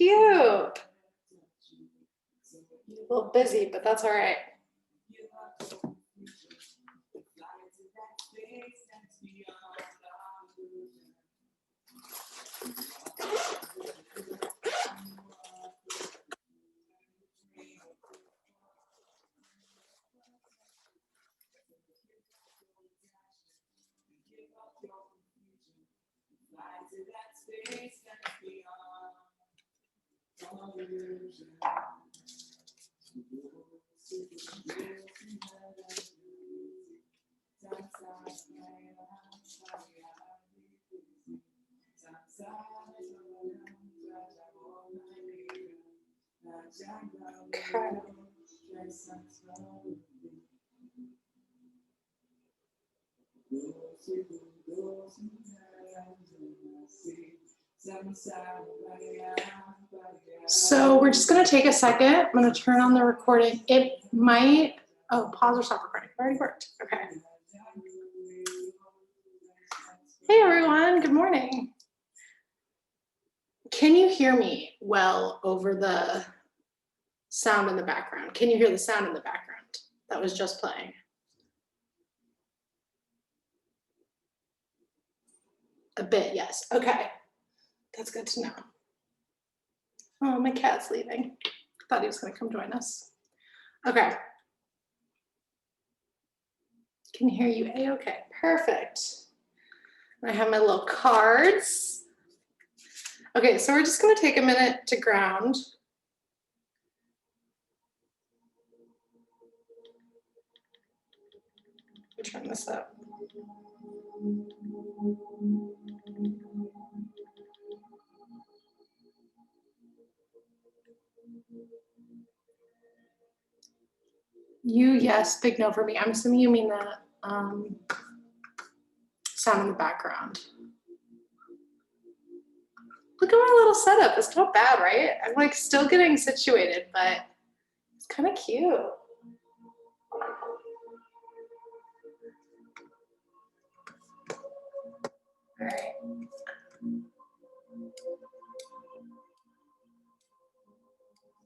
Cute. A little busy, but that's all right. Okay. So we're just going to take a second. I'm going to turn on the recording. It might, oh, pause or stop recording. It already worked. Okay. Hey everyone, good morning. Can you hear me well over the sound in the background? Can you hear the sound in the background that was just playing? A bit, yes. Okay. That's good to know. Oh, my cat's leaving. Thought he was going to come join us. Okay. Can hear you A-okay. Perfect. I have my little cards. Okay, so we're just going to take a minute to ground. Turn this up. You, yes, big no for me. I'm assuming you mean the sound in the background. Look at my little setup. It's not bad, right? I'm like still getting situated, but it's kind of cute. All right.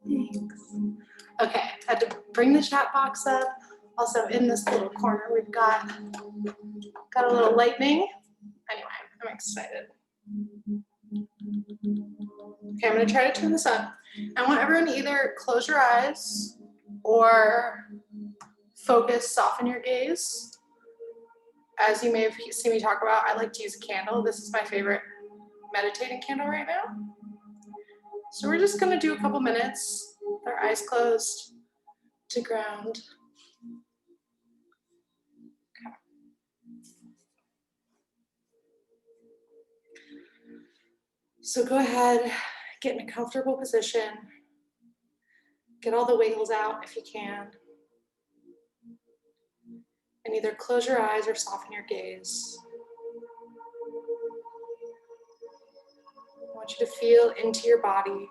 Thanks. Okay, I had to bring the chat box up. Also in this little corner, we've got a little lightning. Anyway, I'm excited. Okay, I'm gonna try to turn this up. I want everyone to either close your eyes or focus, soften your gaze. As you may have seen me talk about, I like to use a candle. This is my favorite meditating candle right now. So we're just gonna do a couple minutes with our eyes closed to ground. Okay. So go ahead, get in a comfortable position. Get all the wiggles out if you can. And either close your eyes or soften your gaze. I want you to feel into your body.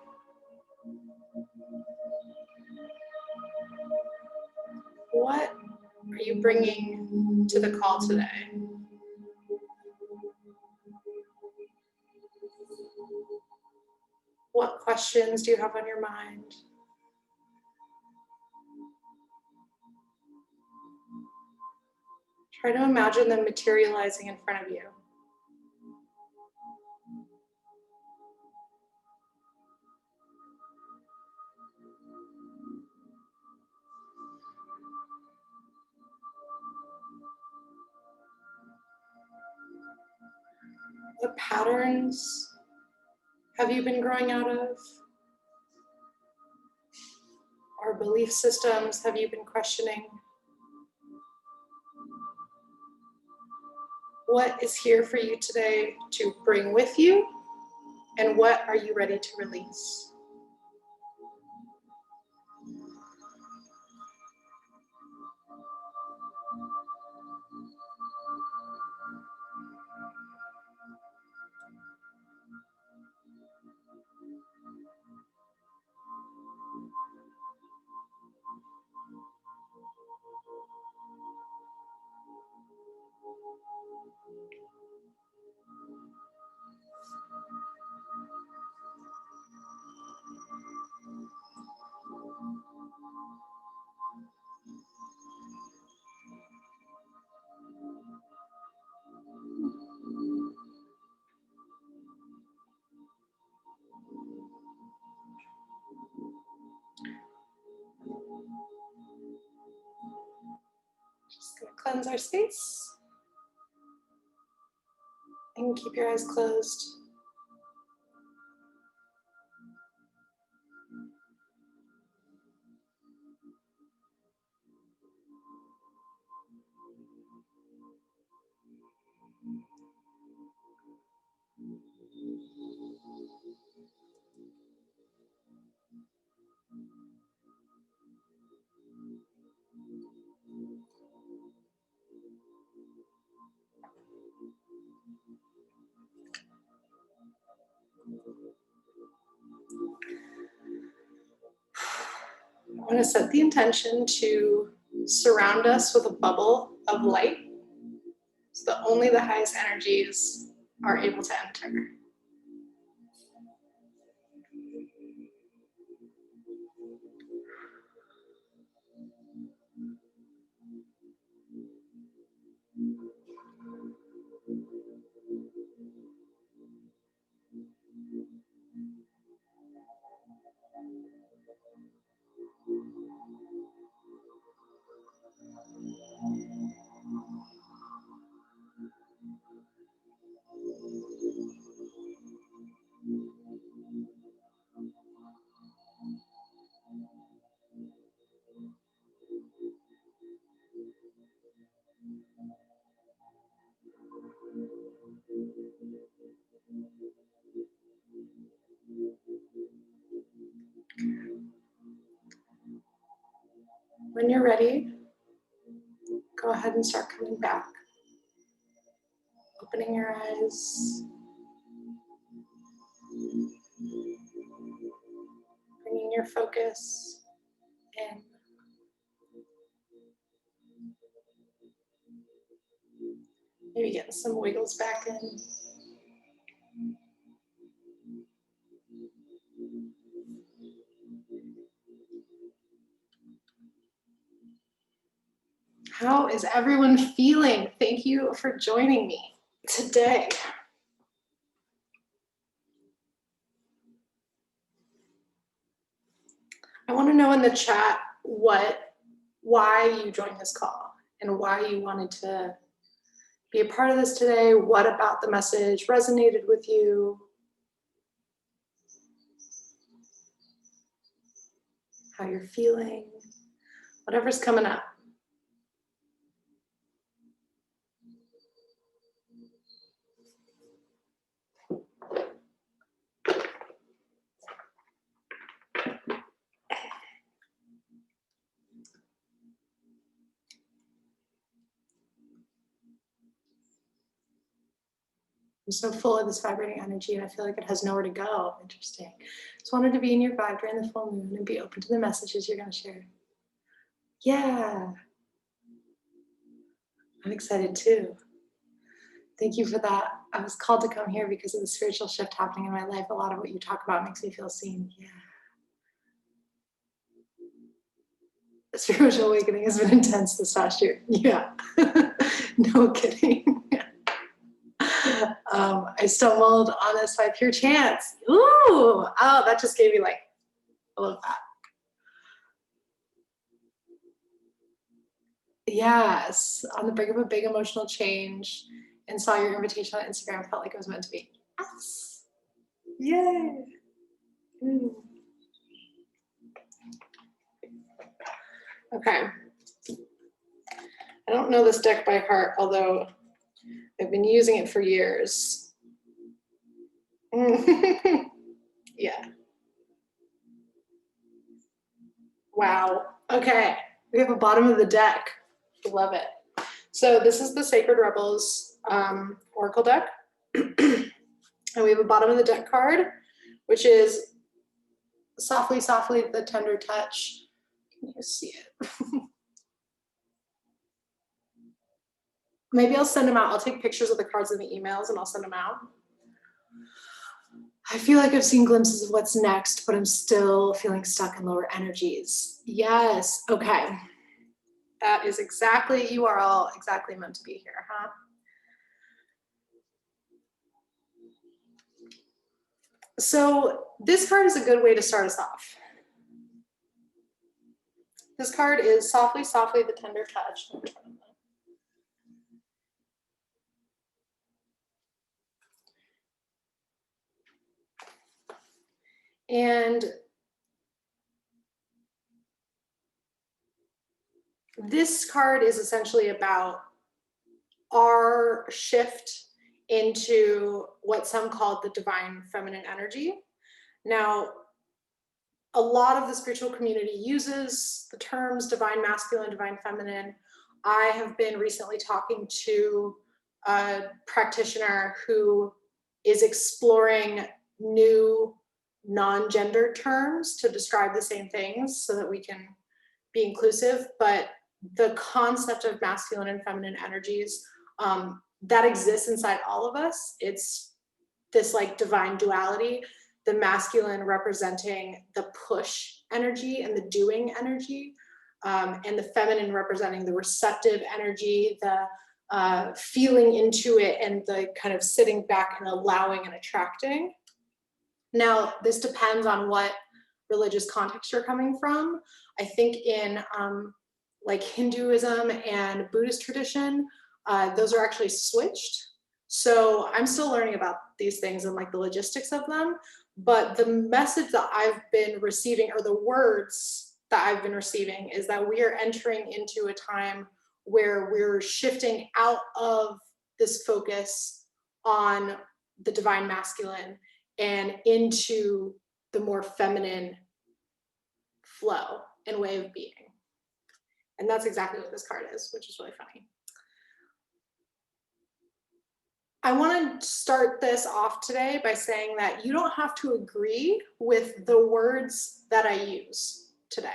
What are you bringing to the call today? What questions do you have on your mind? Try to imagine them materializing in front of you. What patterns have you been growing out of? Or belief systems have you been questioning? What is here for you today to bring with you? And what are you ready to release? Just gonna cleanse our space. And keep your eyes closed. I want to set the intention to surround us with a bubble of light so that only the highest energies are able to enter. When you're ready, go ahead and start coming back. Opening your eyes. Bringing your focus in. Maybe getting some wiggles back in. How is everyone feeling? Thank you for joining me today. I want to know in the chat why you joined this call and why you wanted to be a part of this today. What about the message resonated with you? How you're feeling? Whatever's coming up. I'm so full of this vibrating energy and I feel like it has nowhere to go. Interesting. Just wanted to be in your vibe during the full moon and be open to the messages you're going to share. Yeah. I'm excited too. Thank you for that. I was called to come here because of the spiritual shift happening in my life. A lot of what you talk about makes me feel seen. Yeah. The spiritual awakening has been intense this past year. Yeah. No kidding. I stumbled on this by pure chance. Ooh, oh, that just gave me like, I love that. Yes, on the brink of a big emotional change and saw your invitation on Instagram, felt like it was meant to be. Yes. Yay. Okay. I don't know this deck by heart, although I've been using it for years. Yeah. Wow. Okay. We have a bottom of the deck. Love it. So this is the Sacred Rebels Oracle deck. And we have a bottom of the deck card, which is softly, softly, the tender touch. Can you see it? Maybe I'll send them out. I'll take pictures of the cards in the emails and I'll send them out. I feel like I've seen glimpses of what's next, but I'm still feeling stuck in lower energies. Yes, okay. That is exactly, you are all exactly meant to be here, huh? So this card is a good way to start us off. This card is Softly, Softly, the Tender Touch. And this card is essentially about our shift into what some call the divine feminine energy. Now, a lot of the spiritual community uses the terms divine masculine, divine feminine. I have been recently talking to a practitioner who is exploring new non-gender terms to describe the same things so that we can be inclusive. But the concept of masculine and feminine energies that exists inside all of us. It's this like divine duality, the masculine representing the push energy and the doing energy, and the feminine representing the receptive energy, the feeling into it, and the kind of sitting back and allowing and attracting. Now, this depends on what religious context you're coming from. I think in like Hinduism and Buddhist tradition, those are actually switched. So I'm still learning about these things and like the logistics of them. But the message that I've been receiving, or the words that I've been receiving, is that we are entering into a time where we're shifting out of this focus on the divine masculine and into the more feminine flow and way of being. And that's exactly what this card is, which is really funny. I want to start this off today by saying that you don't have to agree with the words that I use today.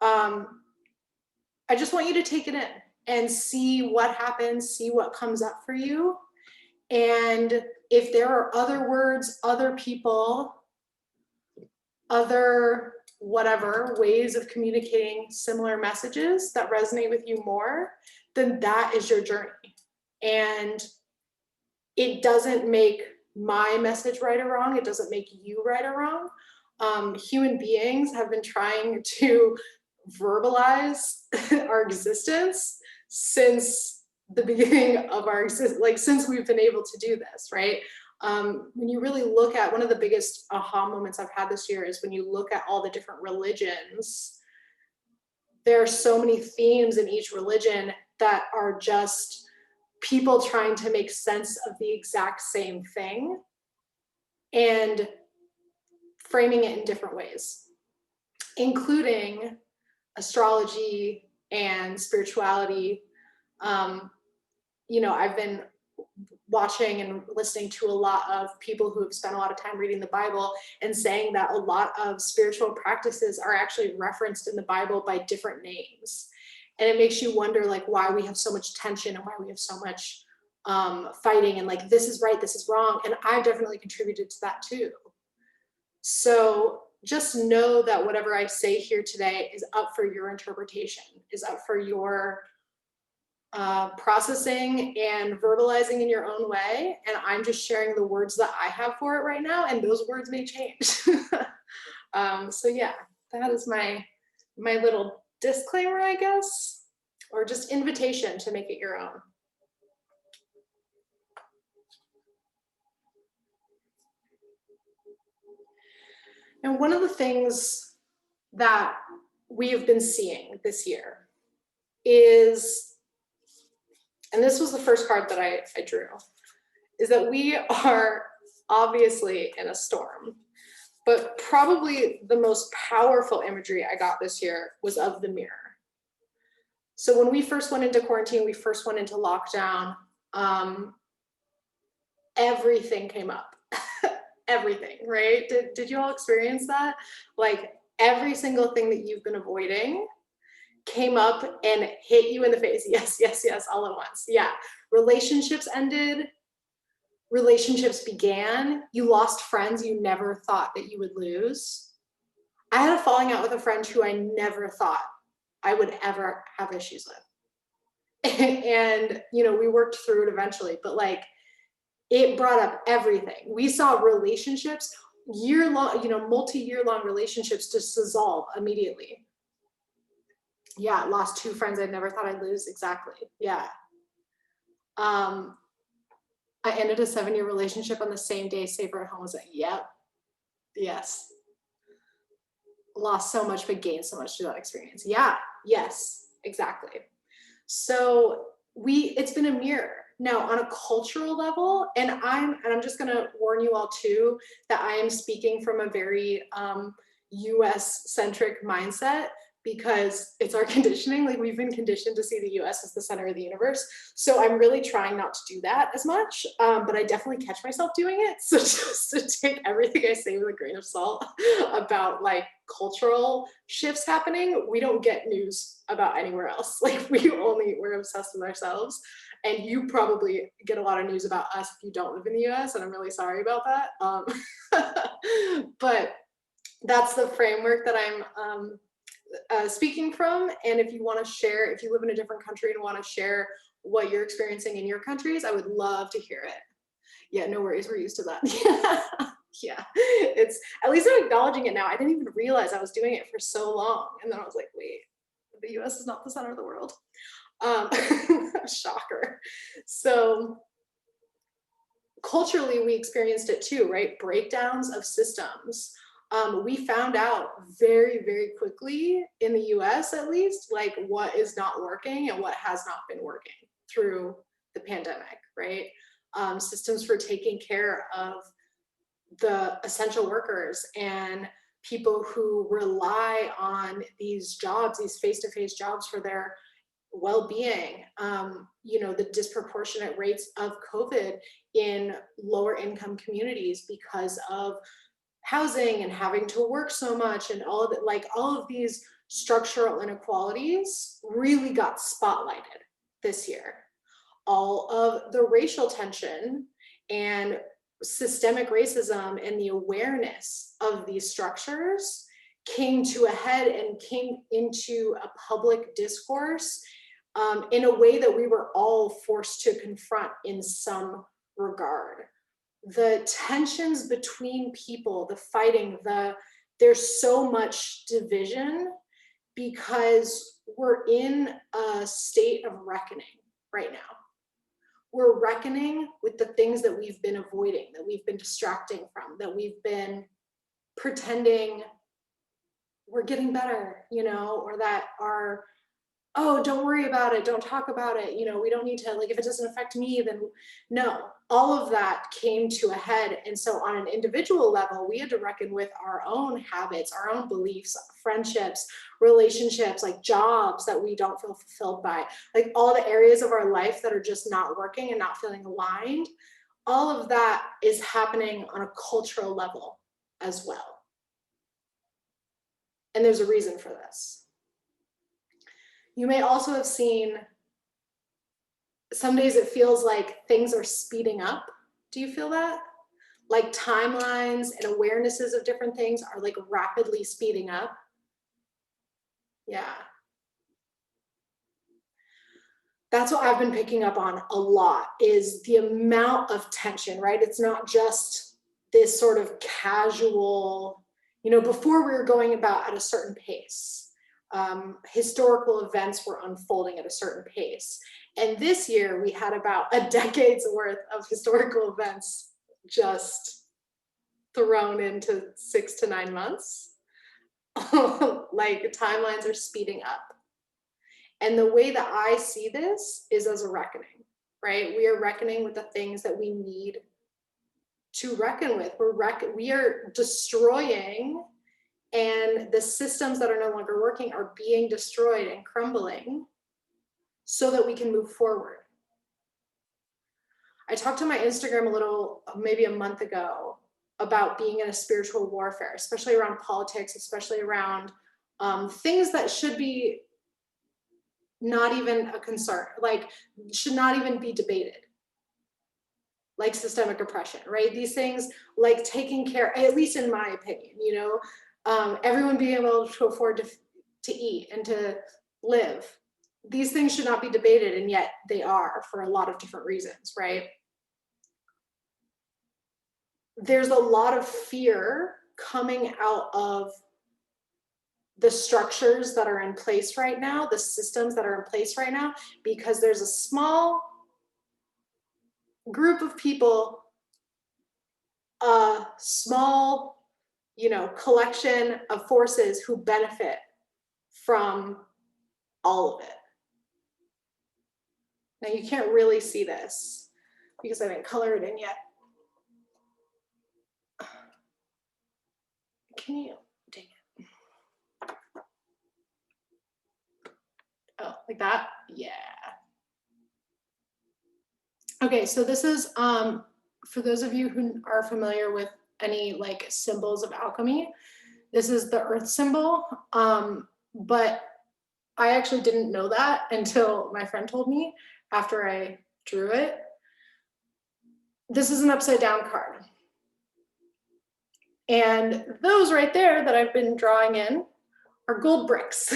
I just want you to take it in and see what happens, see what comes up for you. And if there are other words, other people, other whatever ways of communicating similar messages that resonate with you more, then that is your journey. And it doesn't make my message right or wrong. It doesn't make you right or wrong. Human beings have been trying to verbalize our existence since the beginning of our existence, like since we've been able to do this, right? When you really look at, one of the biggest aha moments I've had this year is when you look at all the different religions, there are so many themes in each religion that are just people trying to make sense of the exact same thing and framing it in different ways, including astrology and spirituality. You know, I've been watching and listening to a lot of people who have spent a lot of time reading the Bible and saying that a lot of spiritual practices are actually referenced in the Bible by different names. And it makes you wonder like why we have so much tension and why we have so much fighting and like this is right, this is wrong. And I've definitely contributed to that too. So just know that whatever I say here today is up for your interpretation, is up for your processing and verbalizing in your own way. And I'm just sharing the words that I have for it right now, and those words may change. So yeah, that is my little disclaimer, I guess, or just invitation to make it your own. And one of the things that we have been seeing this year is, and this was the first card that I drew, is that we are obviously in a storm, but probably the most powerful imagery I got this year was of the mirror. So when we first went into quarantine, we first went into lockdown, everything came up. Everything, right? Did you all experience that? Like every single thing that you've been avoiding came up and hit you in the face. Yes, yes, yes, all at once. Yeah. Relationships ended. Relationships began. You lost friends you never thought that you would lose. I had a falling out with a friend who I never thought I would ever have issues with. And, you know, we worked through it eventually, but like it brought up everything. We saw relationships, year-long, you know, multi-year long relationships just dissolve immediately. Yeah, lost 2 friends I never thought I'd lose. Exactly. Yeah. I ended a 7-year relationship on the same day Saber at home was like, yep. Yes. Lost so much, but gained so much through that experience. Yeah. Yes, exactly. So it's been a mirror. Now on a cultural level, and I'm just gonna warn you all too, that I am speaking from a very US centric mindset because it's our conditioning. Like we've been conditioned to see the US as the center of the universe. So I'm really trying not to do that as much, but I definitely catch myself doing it. So just to take everything I say with a grain of salt about like cultural shifts happening, we don't get news about anywhere else. Like we're obsessed with ourselves. And you probably get a lot of news about us if you don't live in the US, and I'm really sorry about that. But that's the framework that I'm speaking from. And if you want to share, if you live in a different country and want to share what you're experiencing in your countries, I would love to hear it. Yeah, no worries. We're used to that. Yeah, it's at least I'm acknowledging it now. I didn't even realize I was doing it for so long. And then I was like, wait, the US is not the center of the world. Shocker. So culturally, we experienced it too, right? Breakdowns of systems. We found out very, very quickly in the US, at least, like what is not working and what has not been working through the pandemic, right? Systems for taking care of the essential workers and people who rely on these jobs, these face-to-face jobs for their well-being. The disproportionate rates of COVID in lower income communities because of housing and having to work so much, and all of it, like all of these structural inequalities really got spotlighted this year. All of the racial tension and systemic racism and the awareness of these structures came to a head and came into a public discourse in a way that we were all forced to confront in some regard. The tensions between people, the fighting, there's so much division because we're in a state of reckoning right now. We're reckoning with the things that we've been avoiding, that we've been distracting from, that we've been pretending we're getting better, or that are, oh, don't worry about it, don't talk about it, we don't need to, like, if it doesn't affect me, then no. All of that came to a head. And so on an individual level, we had to reckon with our own habits, our own beliefs, friendships, relationships, like jobs that we don't feel fulfilled by, like all the areas of our life that are just not working and not feeling aligned. All of that is happening on a cultural level as well. And there's a reason for this. You may also have seen some days it feels like things are speeding up. Do you feel that? Like timelines and awarenesses of different things are like rapidly speeding up. Yeah. That's what I've been picking up on a lot, is the amount of tension, right? It's not just this sort of casual, before we were going about at a certain pace. Historical events were unfolding at a certain pace. And this year we had about a decade's worth of historical events just thrown into 6 to 9 months. Like timelines are speeding up. And the way that I see this is as a reckoning, right? We are reckoning with the things that we need to reckon with. We are destroying, and the systems that are no longer working are being destroyed and crumbling so that we can move forward. I talked to my Instagram maybe a month ago, about being in a spiritual warfare, especially around politics, especially around things that should be not even a concern, like should not even be debated, like systemic oppression, right? These things, like taking care, at least in my opinion, everyone being able to afford to eat and to live. These things should not be debated, and yet they are for a lot of different reasons, right? There's a lot of fear coming out of the structures that are in place right now, the systems that are in place right now, because there's a small group of people, a small you know, collection of forces who benefit from all of it. Now you can't really see this because I didn't color it in yet. Can you, dang it. Oh, like that? Yeah. Okay, so this is, for those of you who are familiar with any like symbols of alchemy, this is the earth symbol, but I actually didn't know that until my friend told me after I drew it. This is an upside down card. And those right there that I've been drawing in are gold bricks.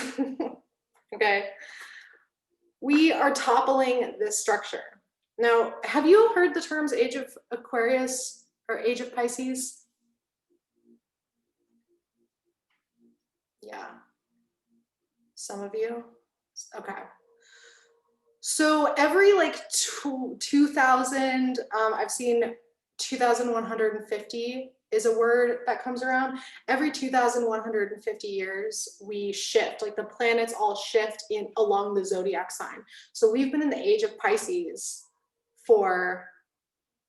Okay. We are toppling this structure. Now, have you heard the terms Age of Aquarius or Age of Pisces? Yeah. Some of you? Okay. So every like 2000, I've seen 2150 is a word that comes around. Every 2150 years, we shift, like the planets all shift in along the zodiac sign. So we've been in the age of Pisces for,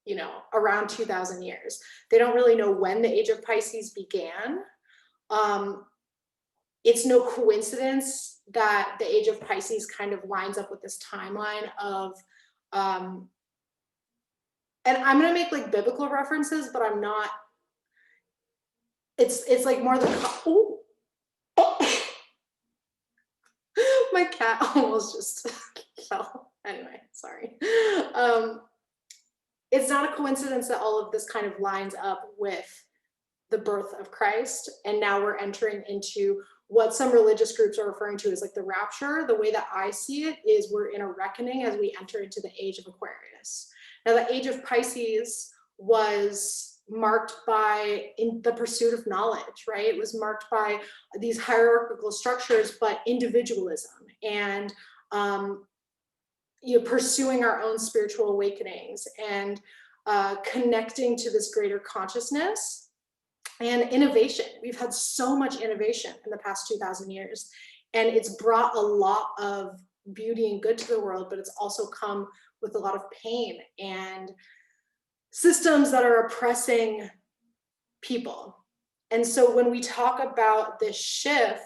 you know, around 2000 years. They don't really know when the age of Pisces began. It's no coincidence that the age of Pisces kind of lines up with this timeline of, and I'm going to make like biblical references, but I'm not, it's like more the, oh, my cat almost just fell. Anyway, sorry. It's not a coincidence that all of this kind of lines up with the birth of Christ. And now we're entering into what some religious groups are referring to as like the rapture. The way that I see it is we're in a reckoning as we enter into the age of Aquarius. Now, the age of Pisces was marked by in the pursuit of knowledge, right? It was marked by these hierarchical structures, but individualism and you know, pursuing our own spiritual awakenings and connecting to this greater consciousness. And innovation. We've had so much innovation in the past 2000 years, and it's brought a lot of beauty and good to the world, but it's also come with a lot of pain and systems that are oppressing people. And so when we talk about this shift,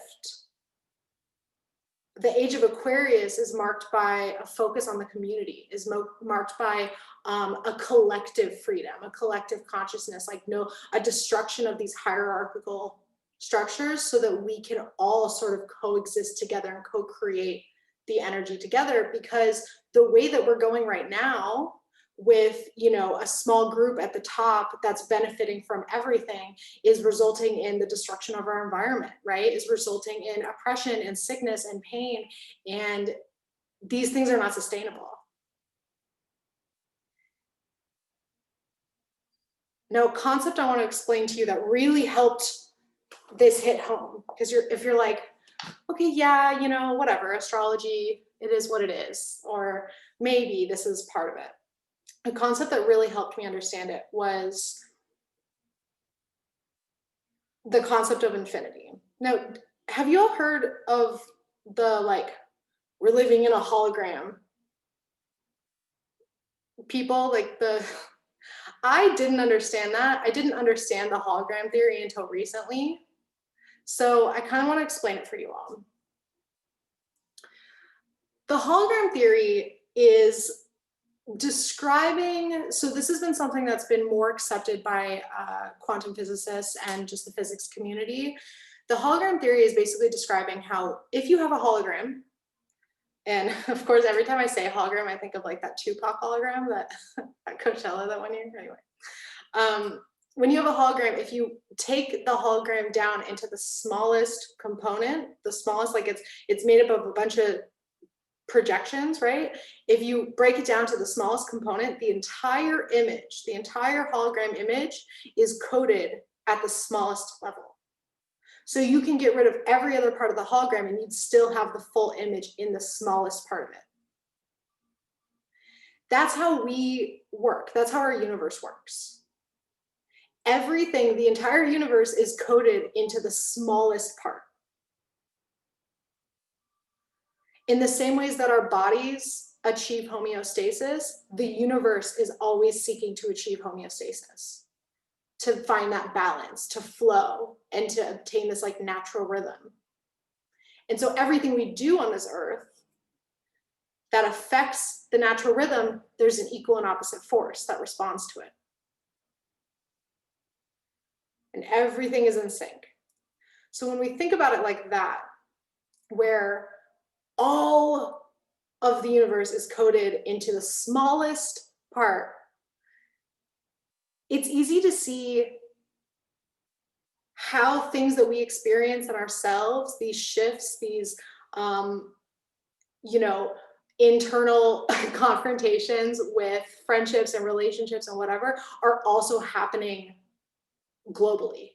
the age of Aquarius is marked by a focus on the community, is marked by a collective freedom, a collective consciousness, like a destruction of these hierarchical structures so that we can all sort of coexist together and co-create the energy together. Because the way that we're going right now with, you know, a small group at the top that's benefiting from everything is resulting in the destruction of our environment, right? Is resulting in oppression and sickness and pain. And these things are not sustainable. Now, concept I want to explain to you that really helped this hit home, because if you're like, okay, yeah, you know, whatever, astrology, it is what it is, or maybe this is part of it. A concept that really helped me understand it was the concept of infinity. Now, have you all heard of the like, we're living in a hologram people? Like I didn't understand that. I didn't understand the hologram theory until recently. So I kind of want to explain it for you all. The hologram theory is describing, so this has been something that's been more accepted by quantum physicists and just the physics community. The hologram theory is basically describing how if you have a hologram, and of course, every time I say hologram, I think of like that Tupac hologram that at Coachella that one year. Anyway, when you have a hologram, if you take the hologram down into the smallest component, the smallest, like it's made up of a bunch of projections, right? If you break it down to the smallest component, the entire image, the entire hologram image is coded at the smallest level. So you can get rid of every other part of the hologram and you'd still have the full image in the smallest part of it. That's how we work. That's how our universe works. Everything, the entire universe is coded into the smallest part. In the same ways that our bodies achieve homeostasis, the universe is always seeking to achieve homeostasis, to find that balance, to flow, and to obtain this like natural rhythm. And so everything we do on this earth that affects the natural rhythm, there's an equal and opposite force that responds to it. And everything is in sync. So when we think about it like that, where all of the universe is coded into the smallest part, it's easy to see how things that we experience in ourselves, these shifts, these, internal confrontations with friendships and relationships and whatever, are also happening globally.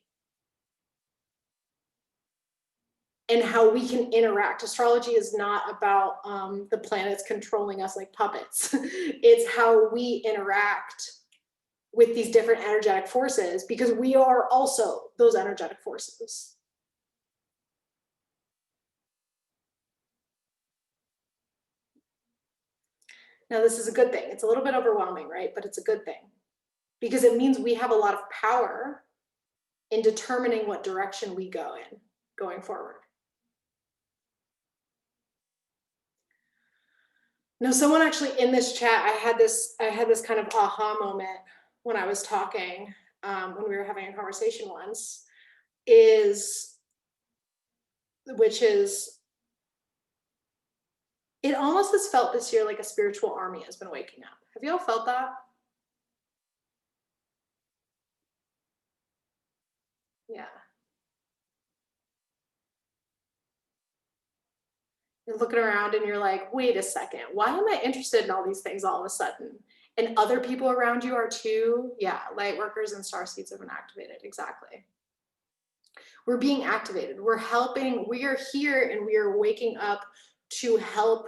And how we can interact. Astrology is not about the planets controlling us like puppets. It's how we interact with these different energetic forces, because we are also those energetic forces. Now, this is a good thing. It's a little bit overwhelming, right? But it's a good thing, because it means we have a lot of power in determining what direction we go in going forward. Now, someone actually in this chat, I had this kind of aha moment when I was talking, when we were having a conversation once, which is, it almost has felt this year like a spiritual army has been waking up. Have you all felt that? Yeah. You're looking around and you're like, wait a second, why am I interested in all these things all of a sudden? And other people around you are too. Yeah, light workers and star seeds have been activated. Exactly. We're being activated. We're helping. We are here and we are waking up to help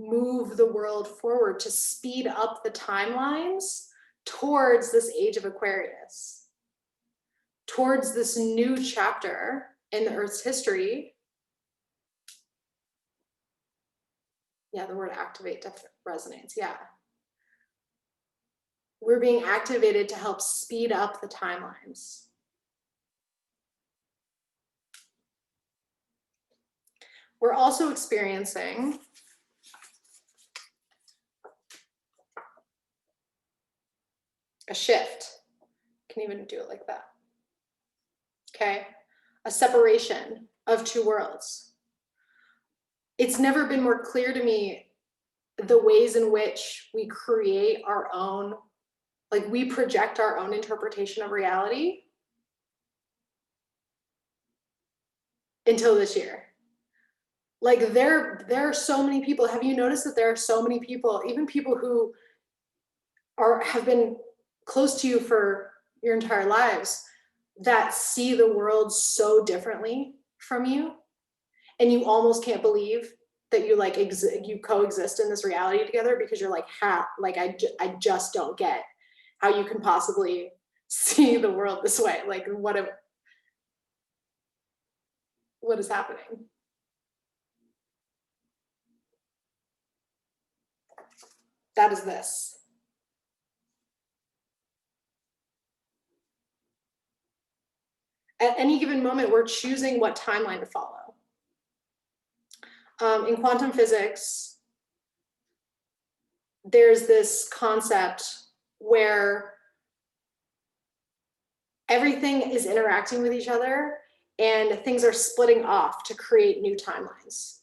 move the world forward, to speed up the timelines towards this age of Aquarius, towards this new chapter in the Earth's history. Yeah, the word activate definitely resonates. Yeah. We're being activated to help speed up the timelines. We're also experiencing a shift. Can even do it like that. Okay. A separation of two worlds. It's never been more clear to me the ways in which we create our own, like we project our own interpretation of reality until this year. Like there are so many people. Have you noticed that there are so many people, even people who have been close to you for your entire lives, that see the world so differently from you, and you almost can't believe that you like you coexist in this reality together, because you're like, I just don't get how you can possibly see the world this way. Like what is happening? That is this. At any given moment, we're choosing what timeline to follow. In quantum physics, there's this concept where everything is interacting with each other and things are splitting off to create new timelines.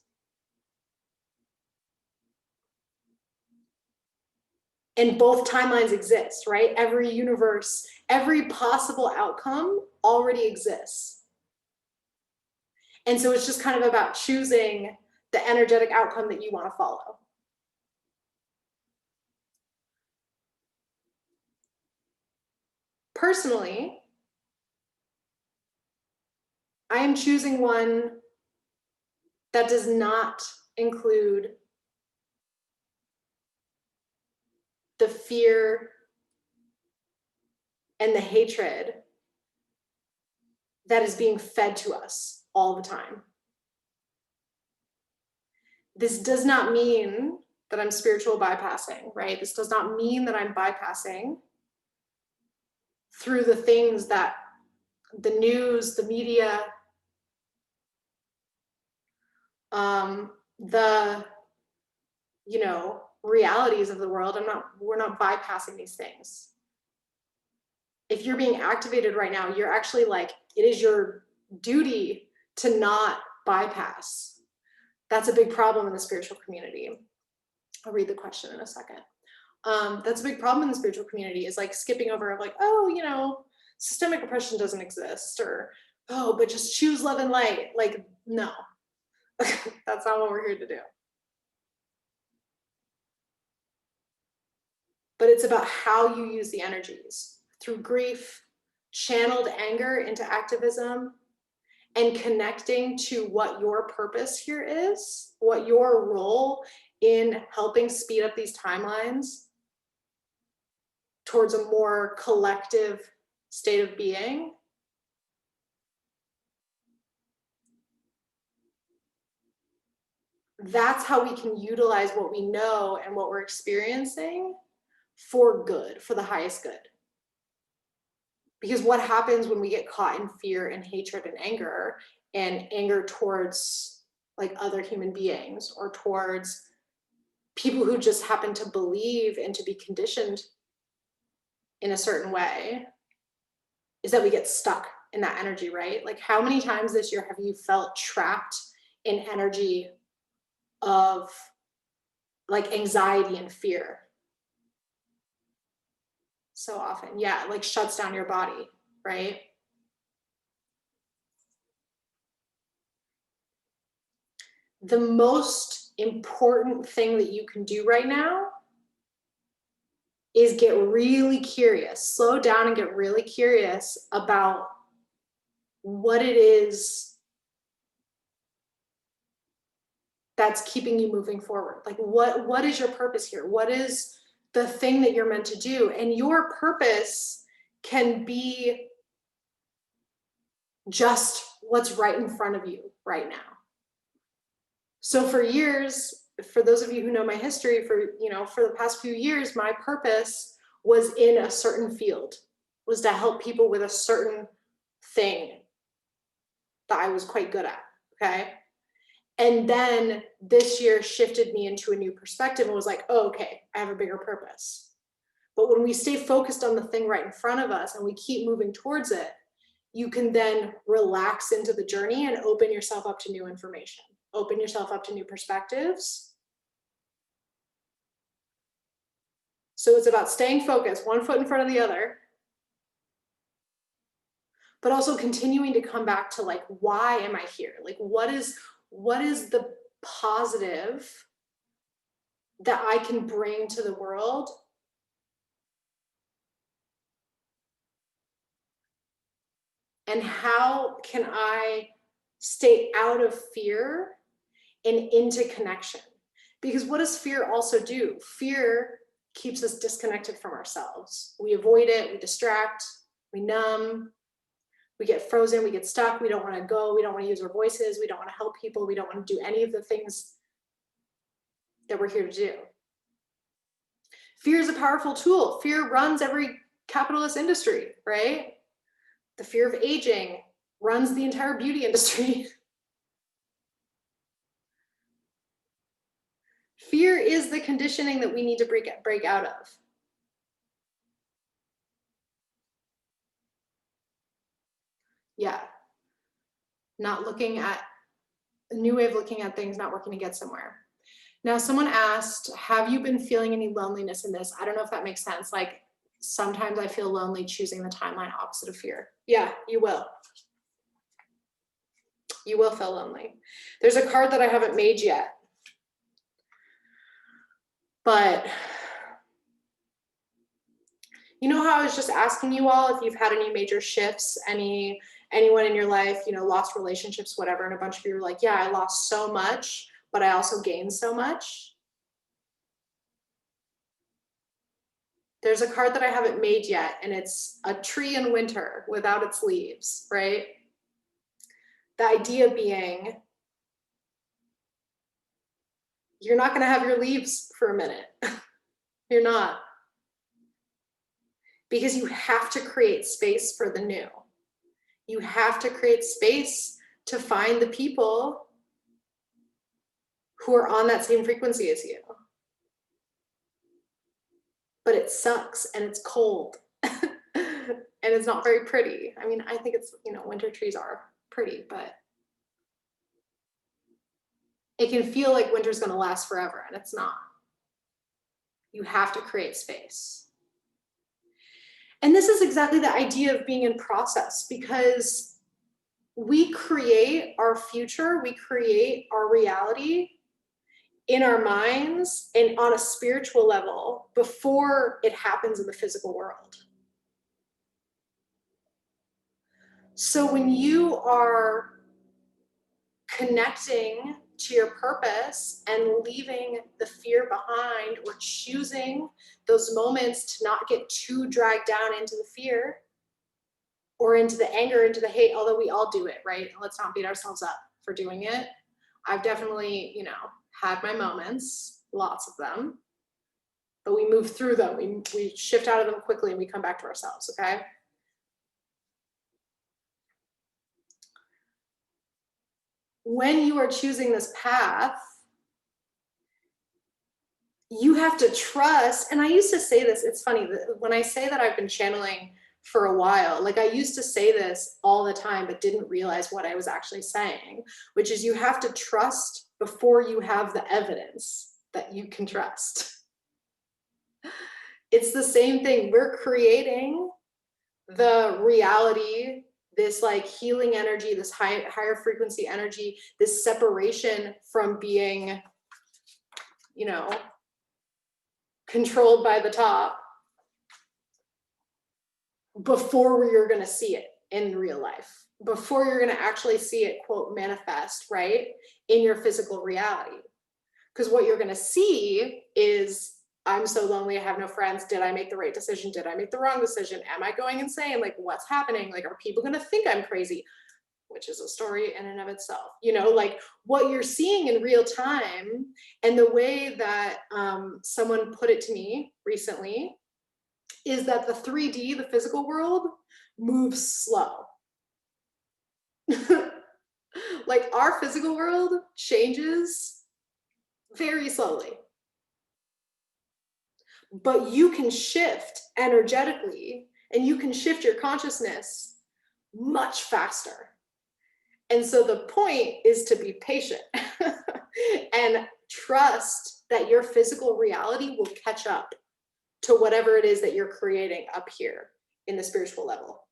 And both timelines exist, right? Every universe, every possible outcome already exists. And so it's just kind of about choosing the energetic outcome that you want to follow. Personally, I am choosing one that does not include the fear and the hatred that is being fed to us all the time. This does not mean that I'm spiritual bypassing, right? This does not mean that I'm bypassing through the things that the news, the media, the, realities of the world. We're not bypassing these things. If you're being activated right now, you're actually like, it is your duty to not bypass. That's a big problem in the spiritual community. I'll read the question in a second. That's a big problem in the spiritual community, is like skipping over of like, oh, systemic oppression doesn't exist, or, oh, but just choose love and light. Like, no, that's not what we're here to do. But it's about how you use the energies through grief, channeled anger into activism, and connecting to what your purpose here is, what your role in helping speed up these timelines towards a more collective state of being. That's how we can utilize what we know and what we're experiencing for good, for the highest good. Because what happens when we get caught in fear and hatred and anger towards like other human beings, or towards people who just happen to believe and to be conditioned in a certain way, is that we get stuck in that energy, right? Like, how many times this year have you felt trapped in energy of like anxiety and fear? So often, yeah, like shuts down your body, right? The most important thing that you can do right now is get really curious, slow down and get really curious about what it is that's keeping you moving forward. Like, what is your purpose here? What is the thing that you're meant to do? And your purpose can be just what's right in front of you right now. So for years, for those of you who know my history, for the past few years, my purpose was in a certain field, was to help people with a certain thing that I was quite good at, okay? And then this year shifted me into a new perspective and was like, oh, okay, I have a bigger purpose. But when we stay focused on the thing right in front of us and we keep moving towards it, you can then relax into the journey and open yourself up to new information, open yourself up to new perspectives. So it's about staying focused, one foot in front of the other, but also continuing to come back to like, why am I here? Like, what is the positive that I can bring to the world? And how can I stay out of fear and into connection? Because what does fear also do? Fear keeps us disconnected from ourselves. We avoid it, we distract, we numb, we get frozen, we get stuck, we don't want to go, we don't want to use our voices, we don't want to help people, we don't want to do any of the things that we're here to do. Fear is a powerful tool. Fear runs every capitalist industry, right? The fear of aging runs the entire beauty industry. Fear is the conditioning that we need to break out of. Yeah. Not looking at a new way of looking at things, not working to get somewhere. Now, someone asked, have you been feeling any loneliness in this? I don't know if that makes sense. Like, sometimes I feel lonely choosing the timeline opposite of fear. Yeah, you will. You will feel lonely. There's a card that I haven't made yet, but you know how I was just asking you all if you've had any major shifts, anyone in your life, lost relationships, whatever, and a bunch of you were like, yeah, I lost so much, but I also gained so much. There's a card that I haven't made yet, and it's a tree in winter without its leaves, right? The idea being, you're not going to have your leaves for a minute. You're not. Because you have to create space for the new. You have to create space to find the people who are on that same frequency as you. But it sucks and it's cold and it's not very pretty. I mean, I think it's, you know, winter trees are pretty, but it can feel like winter's going to last forever, and it's not. You have to create space. And this is exactly the idea of being in process, because we create our future, we create our reality in our minds and on a spiritual level before it happens in the physical world. So when you are connecting to your purpose and leaving the fear behind, or choosing those moments to not get too dragged down into the fear or into the anger, into the hate, although we all do it, right? Let's not beat ourselves up for doing it. I've definitely, you know, had my moments, lots of them, but we move through them. We shift out of them quickly and we come back to ourselves, okay? When you are choosing this path, you have to trust. And I used to say this, it's funny, when I say that I've been channeling for a while, like I used to say this all the time, but didn't realize what I was actually saying, which is you have to trust before you have the evidence that you can trust. It's the same thing. We're creating the reality, this like healing energy, this higher frequency energy, this separation from being, you know, controlled by the top, before you're going to see it in real life, before you're going to actually see it, quote, manifest, right, in your physical reality. Because what you're going to see is, I'm so lonely, I have no friends. Did I make the right decision? Did I make the wrong decision? Am I going insane? Like, what's happening? Like, are people going to think I'm crazy? Which is a story in and of itself. You know, like what you're seeing in real time. And the way that someone put it to me recently is that the 3D, the physical world, moves slow. Like our physical world changes very slowly. But you can shift energetically and you can shift your consciousness much faster. And so the point is to be patient and trust that your physical reality will catch up to whatever it is that you're creating up here in the spiritual level.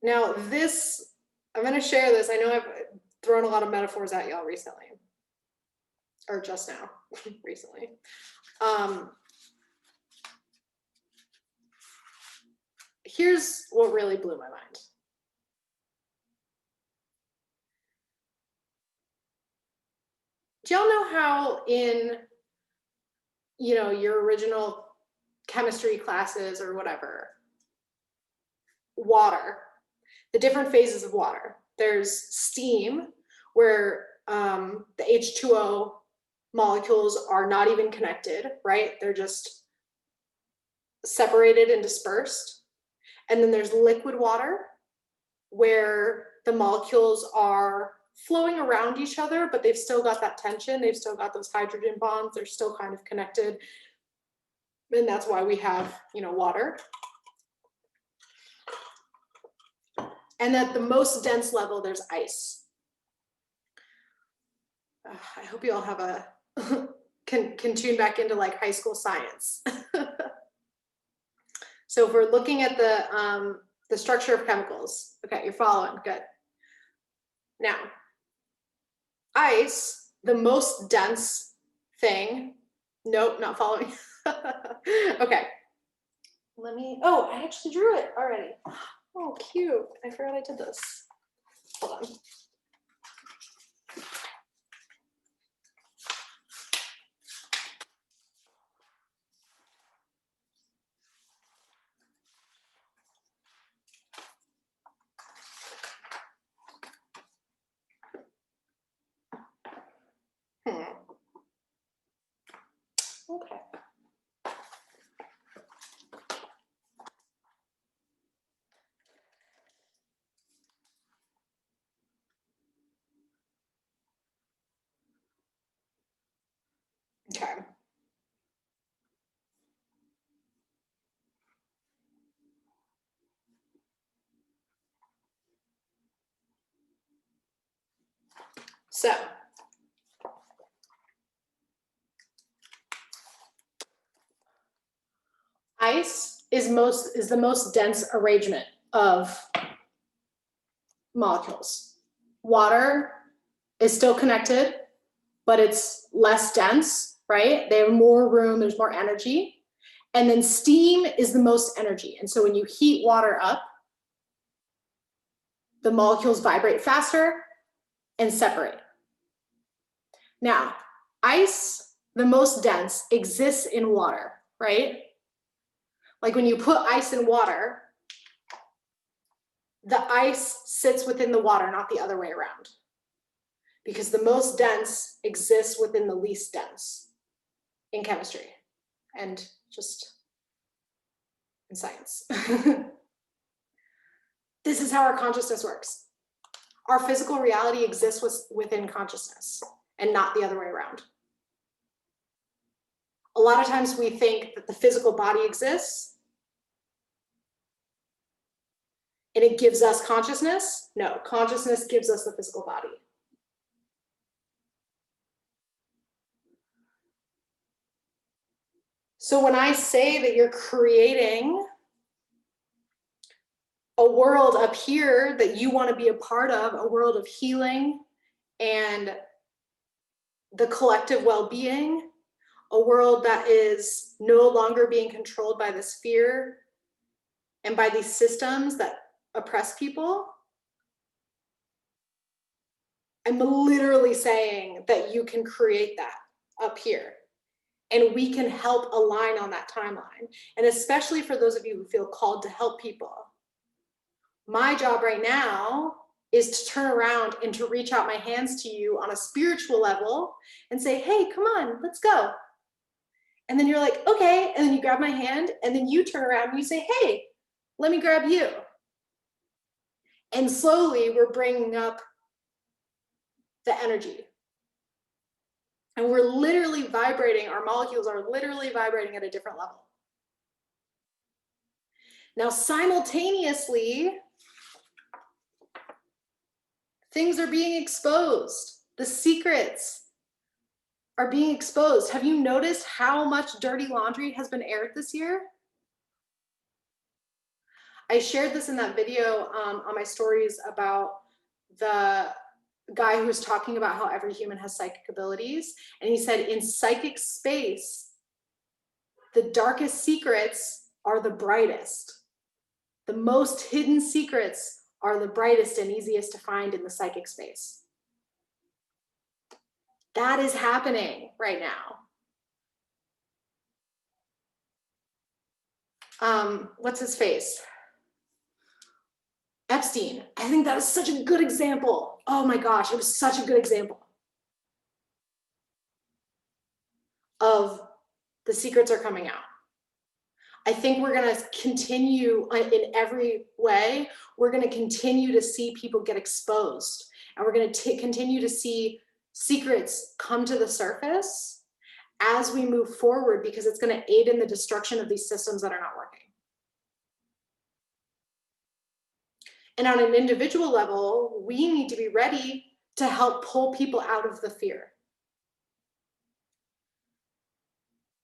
Now this, I'm going to share this. I know I've thrown a lot of metaphors at y'all recently, or just now, recently. Here's what really blew my mind. Do y'all know how in, you know, your original chemistry classes or whatever, water, the different phases of water, there's steam, where the H2O molecules are not even connected, right? They're just separated and dispersed. And then there's liquid water, where the molecules are flowing around each other, but they've still got that tension. They've still got those hydrogen bonds. They're still kind of connected. And that's why we have, you know, water. And at the most dense level, there's ice. I hope you all have a, can tune back into like high school science. So if we're looking at the structure of chemicals, okay, you're following, good. Now, ice, the most dense thing, nope, not following. Okay, let me, oh, I actually drew it already. Oh, cute. I forgot I did this. Hold on. Okay. Okay. So, ice is the most dense arrangement of molecules. Water is still connected, but it's less dense, right? They have more room, there's more energy. And then steam is the most energy. And so when you heat water up, the molecules vibrate faster and separate. Now, ice, the most dense, exists in water, right? Like when you put ice in water, the ice sits within the water, not the other way around. Because the most dense exists within the least dense in chemistry and just in science. This is how our consciousness works. Our physical reality exists within consciousness and not the other way around. A lot of times we think that the physical body exists and it gives us consciousness. No, consciousness gives us the physical body. So when I say that you're creating a world up here that you want to be a part of, a world of healing and the collective well-being, a world that is no longer being controlled by this fear and by these systems that oppress people, I'm literally saying that you can create that up here. And we can help align on that timeline. And especially for those of you who feel called to help people. My job right now is to turn around and to reach out my hands to you on a spiritual level and say, hey, come on, let's go. And then you're like, okay. And then you grab my hand and then you turn around and you say, hey, let me grab you. And slowly we're bringing up the energy. And we're literally vibrating, our molecules are literally vibrating at a different level. Now, simultaneously, things are being exposed. The secrets are being exposed. Have you noticed how much dirty laundry has been aired this year? I shared this in that video on my stories about the guy who was talking about how every human has psychic abilities. And he said in psychic space, the darkest secrets are the brightest. The most hidden secrets are the brightest and easiest to find in the psychic space. That is happening right now. What's his face? Epstein. I think that was such a good example. Oh my gosh, it was such a good example of the secrets are coming out. I think we're going to continue in every way. We're going to continue to see people get exposed, and we're going to continue to see secrets come to the surface as we move forward, because it's going to aid in the destruction of these systems that are not working. And on an individual level, we need to be ready to help pull people out of the fear.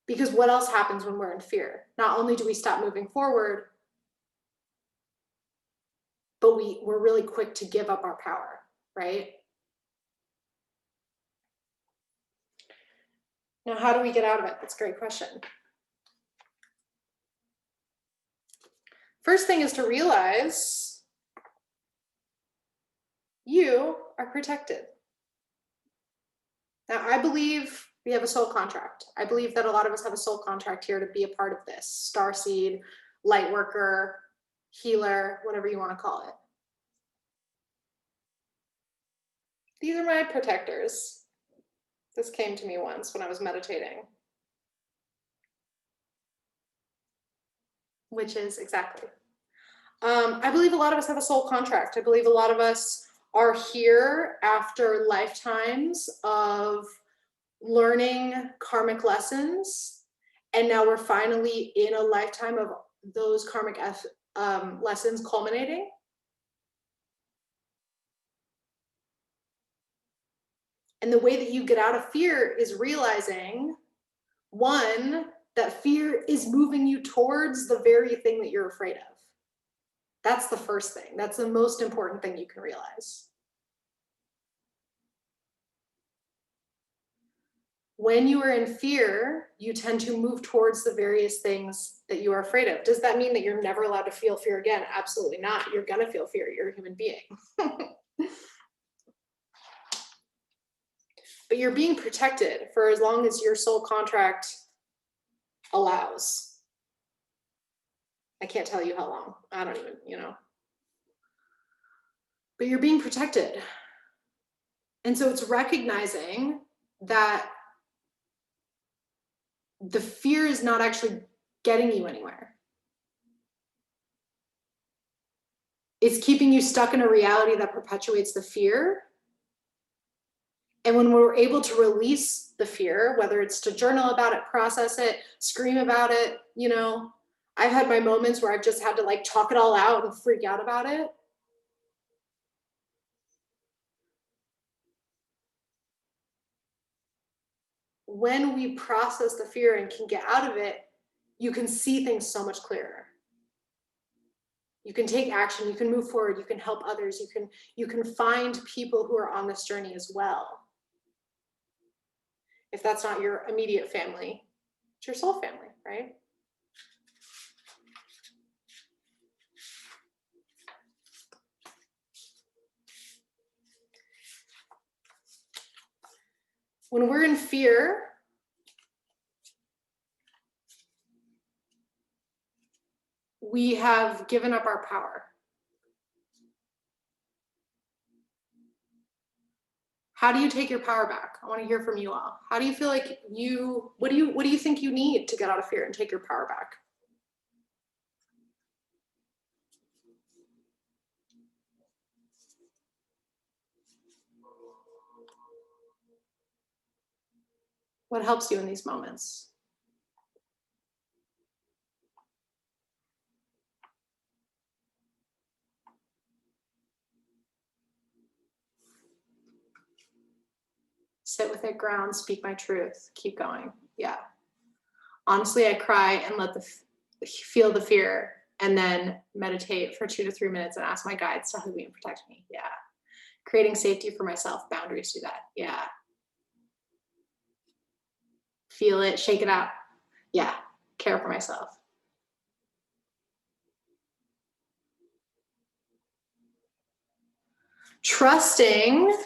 Because what else happens when we're in fear? Not only do we stop moving forward, but we're really quick to give up our power, right? Now, how do we get out of it? That's a great question. First thing is to realize you are protected. Now, I believe we have a soul contract. I believe that a lot of us have a soul contract here to be a part of this. Starseed, light worker, healer, whatever you want to call it. These are my protectors. This came to me once when I was meditating. Which is exactly. I believe a lot of us have a soul contract. I believe a lot of us are here after lifetimes of learning karmic lessons, and now we're finally in a lifetime of those karmic lessons culminating. And the way that you get out of fear is realizing, one, that fear is moving you towards the very thing that you're afraid of. That's the first thing. That's the most important thing you can realize. When you are in fear, you tend to move towards the various things that you are afraid of. Does that mean that you're never allowed to feel fear again? Absolutely not. You're going to feel fear. You're a human being. But you're being protected for as long as your soul contract allows. I can't tell you how long. I don't even, But you're being protected. And so it's recognizing that the fear is not actually getting you anywhere. It's keeping you stuck in a reality that perpetuates the fear. And when we're able to release the fear, whether it's to journal about it, process it, scream about it, I've had my moments where I've just had to talk it all out and freak out about it. When we process the fear and can get out of it, you can see things so much clearer. You can take action, you can move forward, you can help others, you can find people who are on this journey as well. If that's not your immediate family, it's your soul family, right? When we're in fear, we have given up our power. How do you take your power back? I want to hear from you all. How do you feel like what do you think you need to get out of fear and take your power back? What helps you in these moments? Sit with it, ground, speak my truth, keep going. Yeah. Honestly, I cry and feel the fear, and then meditate for 2 to 3 minutes and ask my guides to hug me and protect me. Yeah. Creating safety for myself, boundaries do that. Yeah. Feel it, shake it out. Yeah. Care for myself. Trusting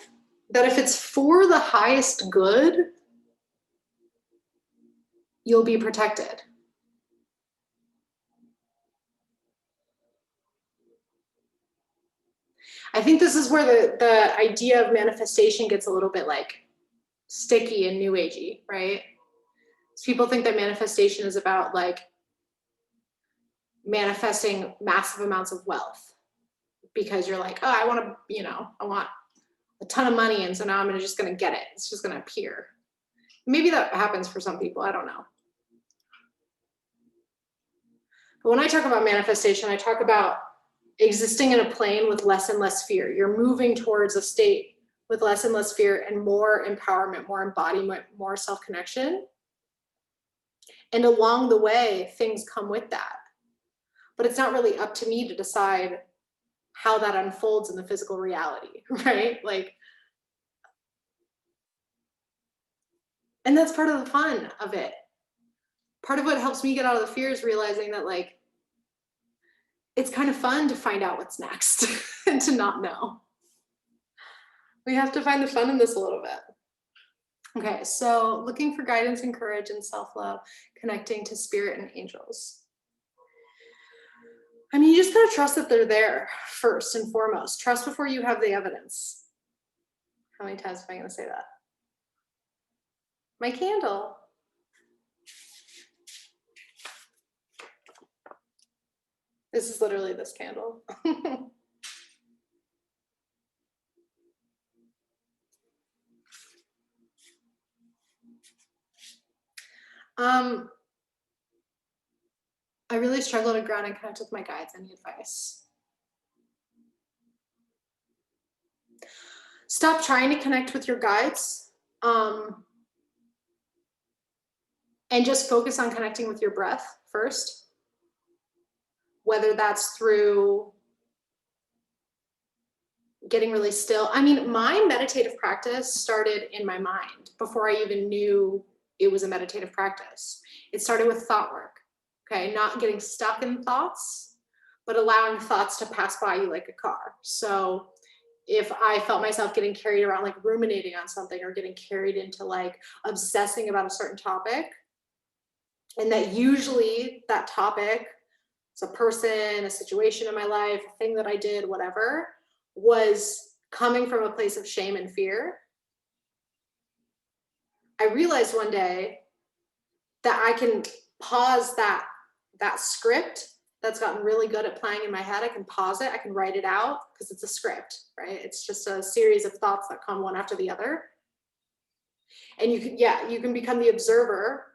that if it's for the highest good, you'll be protected. I think this is where the idea of manifestation gets a little bit sticky and new agey, right? So people think that manifestation is about manifesting massive amounts of wealth because you're like, oh, I want a ton of money, and so now I'm just going to get it. It's just going to appear. Maybe that happens for some people. I don't know. But when I talk about manifestation, I talk about existing in a plane with less and less fear. You're moving towards a state with less and less fear and more empowerment, more embodiment, more self-connection. And along the way, things come with that. But it's not really up to me to decide how that unfolds in the physical reality, right? And that's part of the fun of it. Part of what helps me get out of the fear is realizing that it's kind of fun to find out what's next and to not know. We have to find the fun in this a little bit. Okay, so looking for guidance and courage and self-love, connecting to spirit and angels. I mean, you just gotta trust that they're there first and foremost. Trust before you have the evidence. How many times am I gonna say that? My candle. This is literally this candle. I really struggle to ground and connect with my guides. Any advice? Stop trying to connect with your guides, and just focus on connecting with your breath first. Whether that's through getting really still. I mean, my meditative practice started in my mind before I even knew it was a meditative practice. It started with thought work, okay? Not getting stuck in thoughts, but allowing thoughts to pass by you like a car. So if I felt myself getting carried around, like ruminating on something or getting carried into like obsessing about a certain topic, and that usually that topic, it's a person, a situation in my life, a thing that I did, whatever, was coming from a place of shame and fear. I realized one day that I can pause that script that's gotten really good at playing in my head. I can pause it, I can write it out because it's a script, right? It's just a series of thoughts that come one after the other. And you can become the observer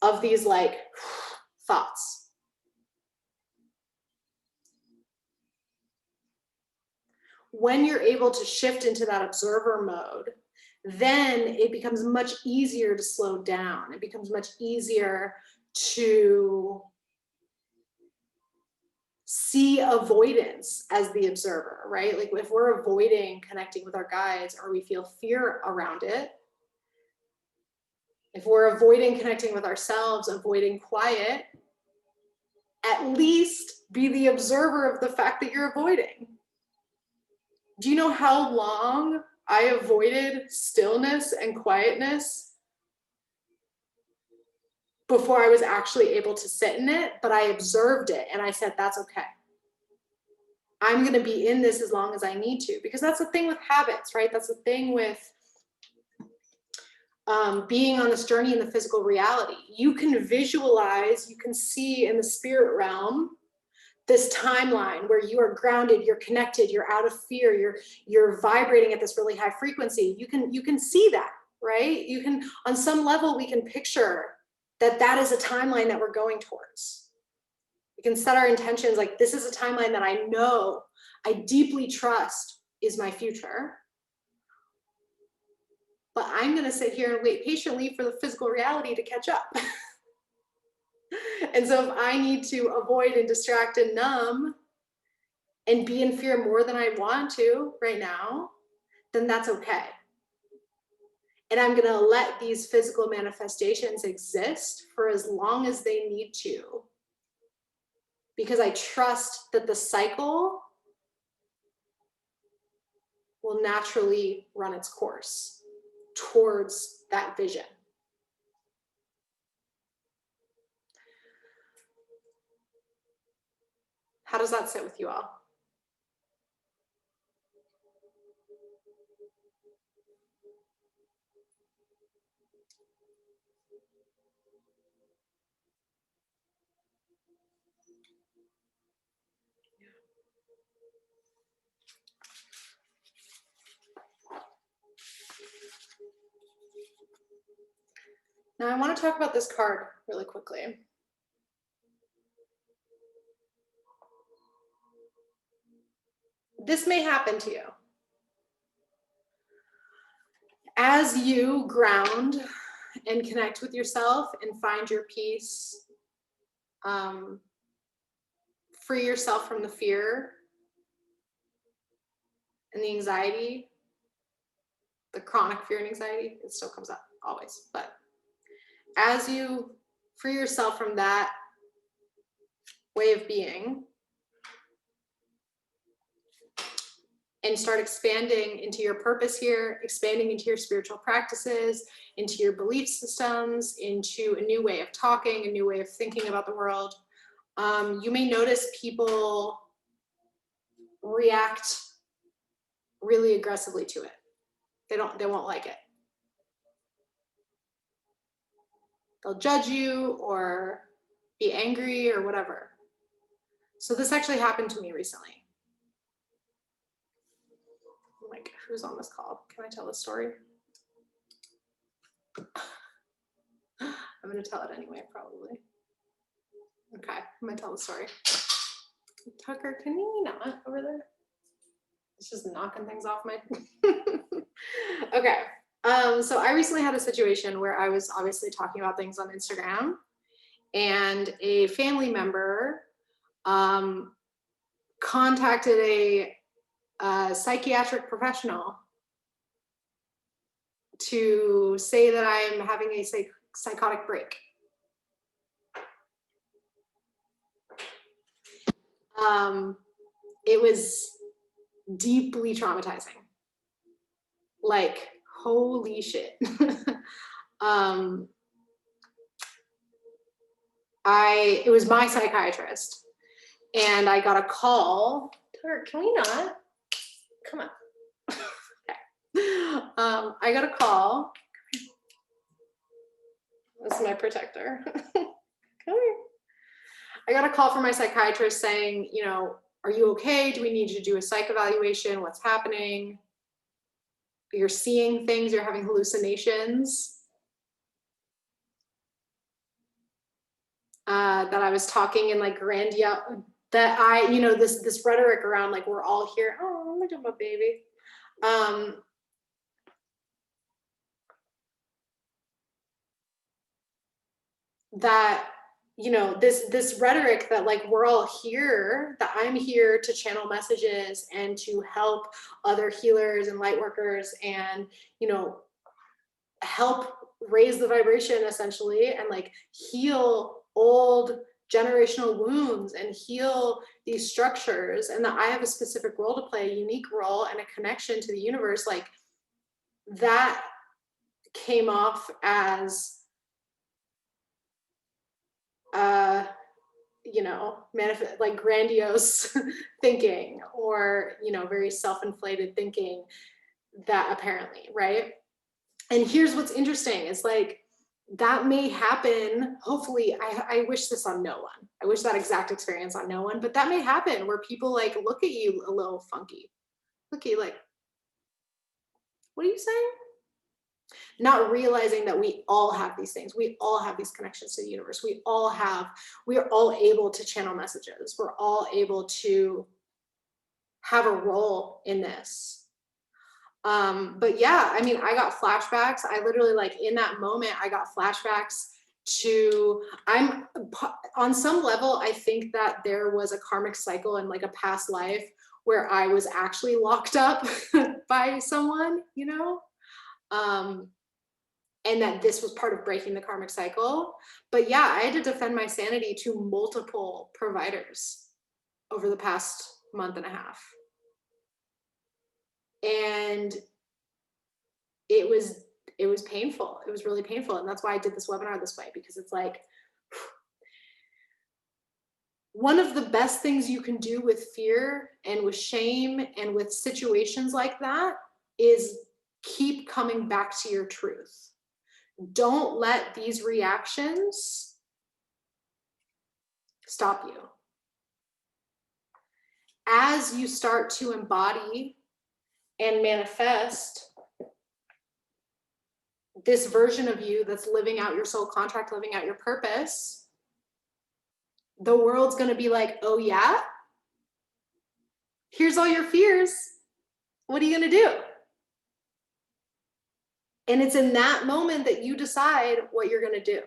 of these like thoughts. When you're able to shift into that observer mode, then it becomes much easier to slow down. It becomes much easier to see avoidance as the observer, right? Like if we're avoiding connecting with our guides or we feel fear around it, if we're avoiding connecting with ourselves, avoiding quiet, at least be the observer of the fact that you're avoiding. Do you know how long I avoided stillness and quietness before I was actually able to sit in it? But I observed it and I said, that's okay. I'm going to be in this as long as I need to, because that's the thing with habits, right? That's the thing with being on this journey in the physical reality. You can visualize, you can see in the spirit realm this timeline where you are grounded, you're connected, you're out of fear, you're vibrating at this really high frequency. You can see that, right? You can, on some level, we can picture that is a timeline that we're going towards. We can set our intentions like, this is a timeline that I know, I deeply trust is my future. But I'm gonna sit here and wait patiently for the physical reality to catch up. And so if I need to avoid and distract and numb and be in fear more than I want to right now, then that's okay. And I'm gonna let these physical manifestations exist for as long as they need to, because I trust that the cycle will naturally run its course towards that vision. How does that sit with you all? Now I want to talk about this card really quickly. This may happen to you. As you ground and connect with yourself and find your peace, free yourself from the fear and the anxiety, the chronic fear and anxiety, it still comes up always. But as you free yourself from that way of being, and start expanding into your purpose here, expanding into your spiritual practices, into your belief systems, into a new way of talking, a new way of thinking about the world, you may notice people react really aggressively to it. They won't like it. They'll judge you or be angry or whatever. So this actually happened to me recently. Like, who's on this call? Can I tell the story? I'm gonna tell it anyway, probably. Okay, I'm gonna tell the story. Tucker, can you not over there? It's just knocking things off my. Okay, so I recently had a situation where I was obviously talking about things on Instagram, and a family member contacted a psychiatric professional to say that I'm having a psychotic break. It was deeply traumatizing. Like, holy shit. It was my psychiatrist, and I got a call. Tucker, can we not? Come on. Okay. I got a call. This is my protector. Come here. I got a call from my psychiatrist saying, you know, are you okay? Do we need you to do a psych evaluation? What's happening? You're seeing things, you're having hallucinations. That I was talking in like grandiose, that I, you know, this rhetoric around like we're all here. Oh, look at my baby. That, you know, this rhetoric that like we're all here, that I'm here to channel messages and to help other healers and light workers and, you know, help raise the vibration essentially and like heal old generational wounds and heal these structures, and that I have a specific role to play, a unique role and a connection to the universe. Like, that came off as you know, like grandiose thinking, or, you know, very self-inflated thinking, that apparently, right? And here's what's interesting is like, that may happen, hopefully, I wish this on no one. I wish that exact experience on no one, but that may happen where people like look at you a little funky. Look at you like, what are you saying? Not realizing that we all have these things. We all have these connections to the universe. We are all able to channel messages. We're all able to have a role in this. But yeah, I mean, I got flashbacks. I literally, like, in that moment, I got flashbacks to, on some level, I think that there was a karmic cycle in like a past life where I was actually locked up by someone, you know? And that this was part of breaking the karmic cycle. But yeah, I had to defend my sanity to multiple providers over the past month and a half. And it was painful. It was really painful. And that's why I did this webinar this way, because it's like, one of the best things you can do with fear and with shame and with situations like that is keep coming back to your truth. Don't let these reactions stop you. As you start to embody and manifest this version of you that's living out your soul contract, living out your purpose, the world's going to be like, oh yeah? Here's all your fears. What are you going to do? And it's in that moment that you decide what you're going to do.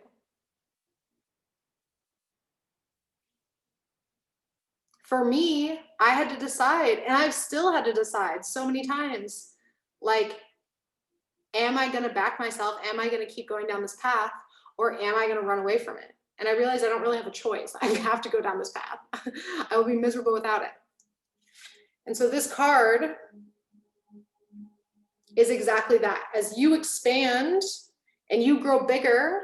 For me, I had to decide, and I've still had to decide so many times, like, am I going to back myself? Am I going to keep going down this path? Or am I going to run away from it? And I realized I don't really have a choice. I have to go down this path. I will be miserable without it. And so this card is exactly that. As you expand and you grow bigger,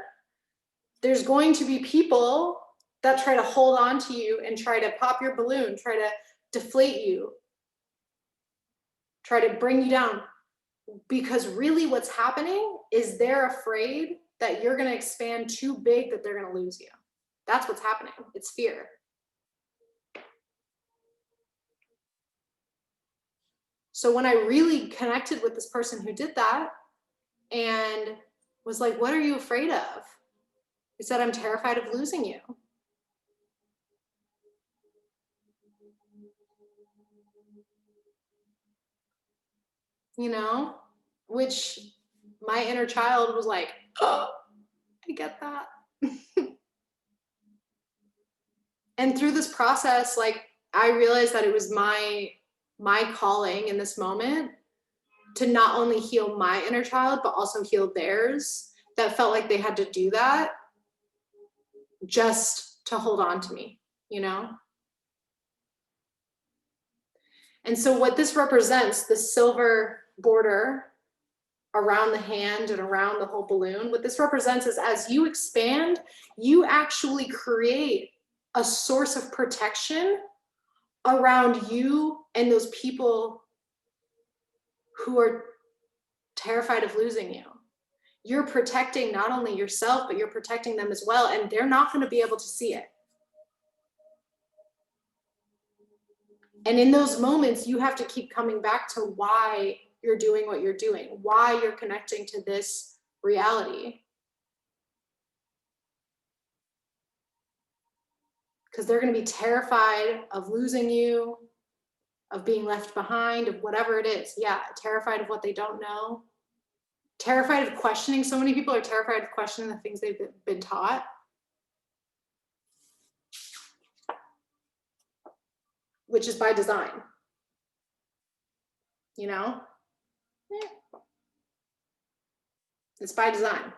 there's going to be people that try to hold on to you and try to pop your balloon, try to deflate you, try to bring you down. Because really what's happening is they're afraid that you're going to expand too big, that they're going to lose you. That's what's happening. It's fear. So when I really connected with this person who did that and was like, what are you afraid of? He said, I'm terrified of losing you. You know, which my inner child was like, oh, I get that. And through this process, like, I realized that it was my calling in this moment to not only heal my inner child, but also heal theirs, that felt like they had to do that just to hold on to me, you know? And so what this represents, the silver border around the hand and around the whole balloon, what this represents is as you expand, you actually create a source of protection around you and those people who are terrified of losing you. You're protecting not only yourself, but you're protecting them as well, and they're not going to be able to see it. And in those moments, you have to keep coming back to why you're doing what you're doing, why you're connecting to this reality. Because they're going to be terrified of losing you, of being left behind, of whatever it is. Yeah, terrified of what they don't know. Terrified of questioning. So many people are terrified of questioning the things they've been taught. Which is by design. You know? Yeah. It's by design.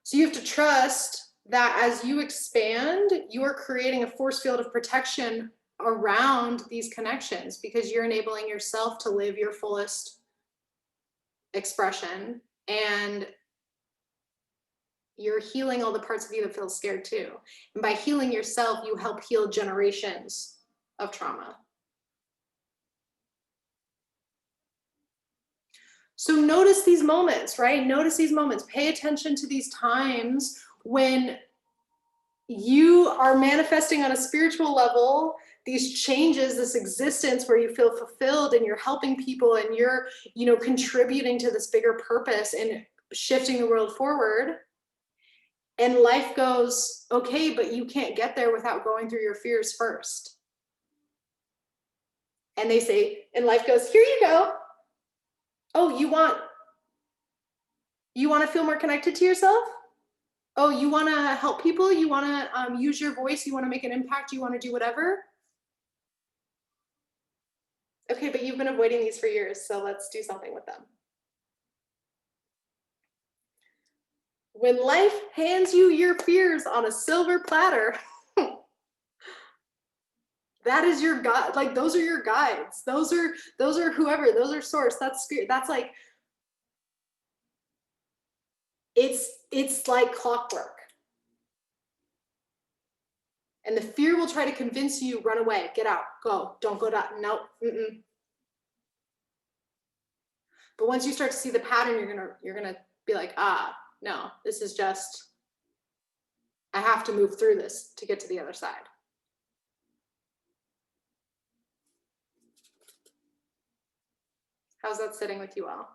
So you have to trust that as you expand, you are creating a force field of protection around these connections, because you're enabling yourself to live your fullest expression, and you're healing all the parts of you that feel scared too. And by healing yourself, you help heal generations of trauma. So notice these moments, right? Notice these moments. Pay attention to these times when you are manifesting on a spiritual level these changes, this existence where you feel fulfilled and you're helping people and you're, you know, contributing to this bigger purpose and shifting the world forward. And life goes, okay, but you can't get there without going through your fears first. And they say, and life goes, here you go. Oh, you want to feel more connected to yourself? Oh, you want to help people? You want to use your voice? You want to make an impact? You want to do whatever? Okay, but you've been avoiding these for years, so let's do something with them. When life hands you your fears on a silver platter, that is your guide. Like, those are your guides. Those are whoever, those are source. That's spirit. That's like, it's like clockwork. And the fear will try to convince you, run away, get out, go, don't go down, nope, mm-mm. But once you start to see the pattern, you're gonna be like, ah, no, this is just, I have to move through this to get to the other side. How's that sitting with you all?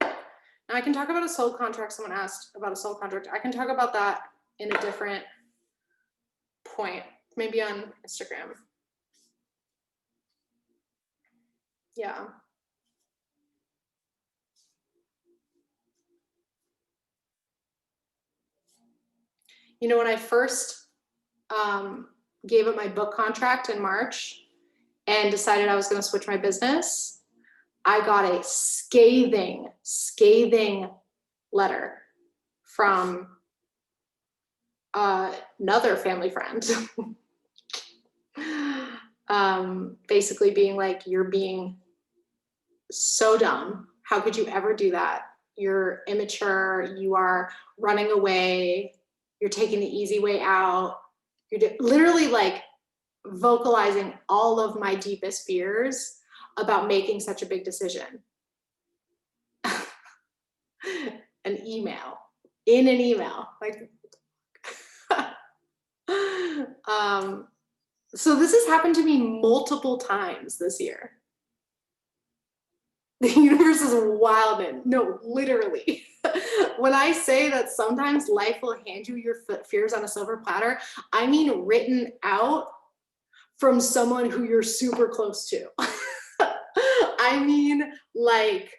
Now I can talk about a soul contract. Someone asked about a soul contract. I can talk about that in a different point, maybe on Instagram. Yeah. You know, when I first gave up my book contract in March and decided I was going to switch my business, I got a scathing letter from another family friend basically being like, you're being so dumb. How could you ever do that? You're immature. You are running away. You're taking the easy way out. You're literally like vocalizing all of my deepest fears about making such a big decision. An email, like, so this has happened to me multiple times this year. The universe is wild, and no, literally. When I say that sometimes life will hand you your fears on a silver platter, I mean written out from someone who you're super close to. I mean, like,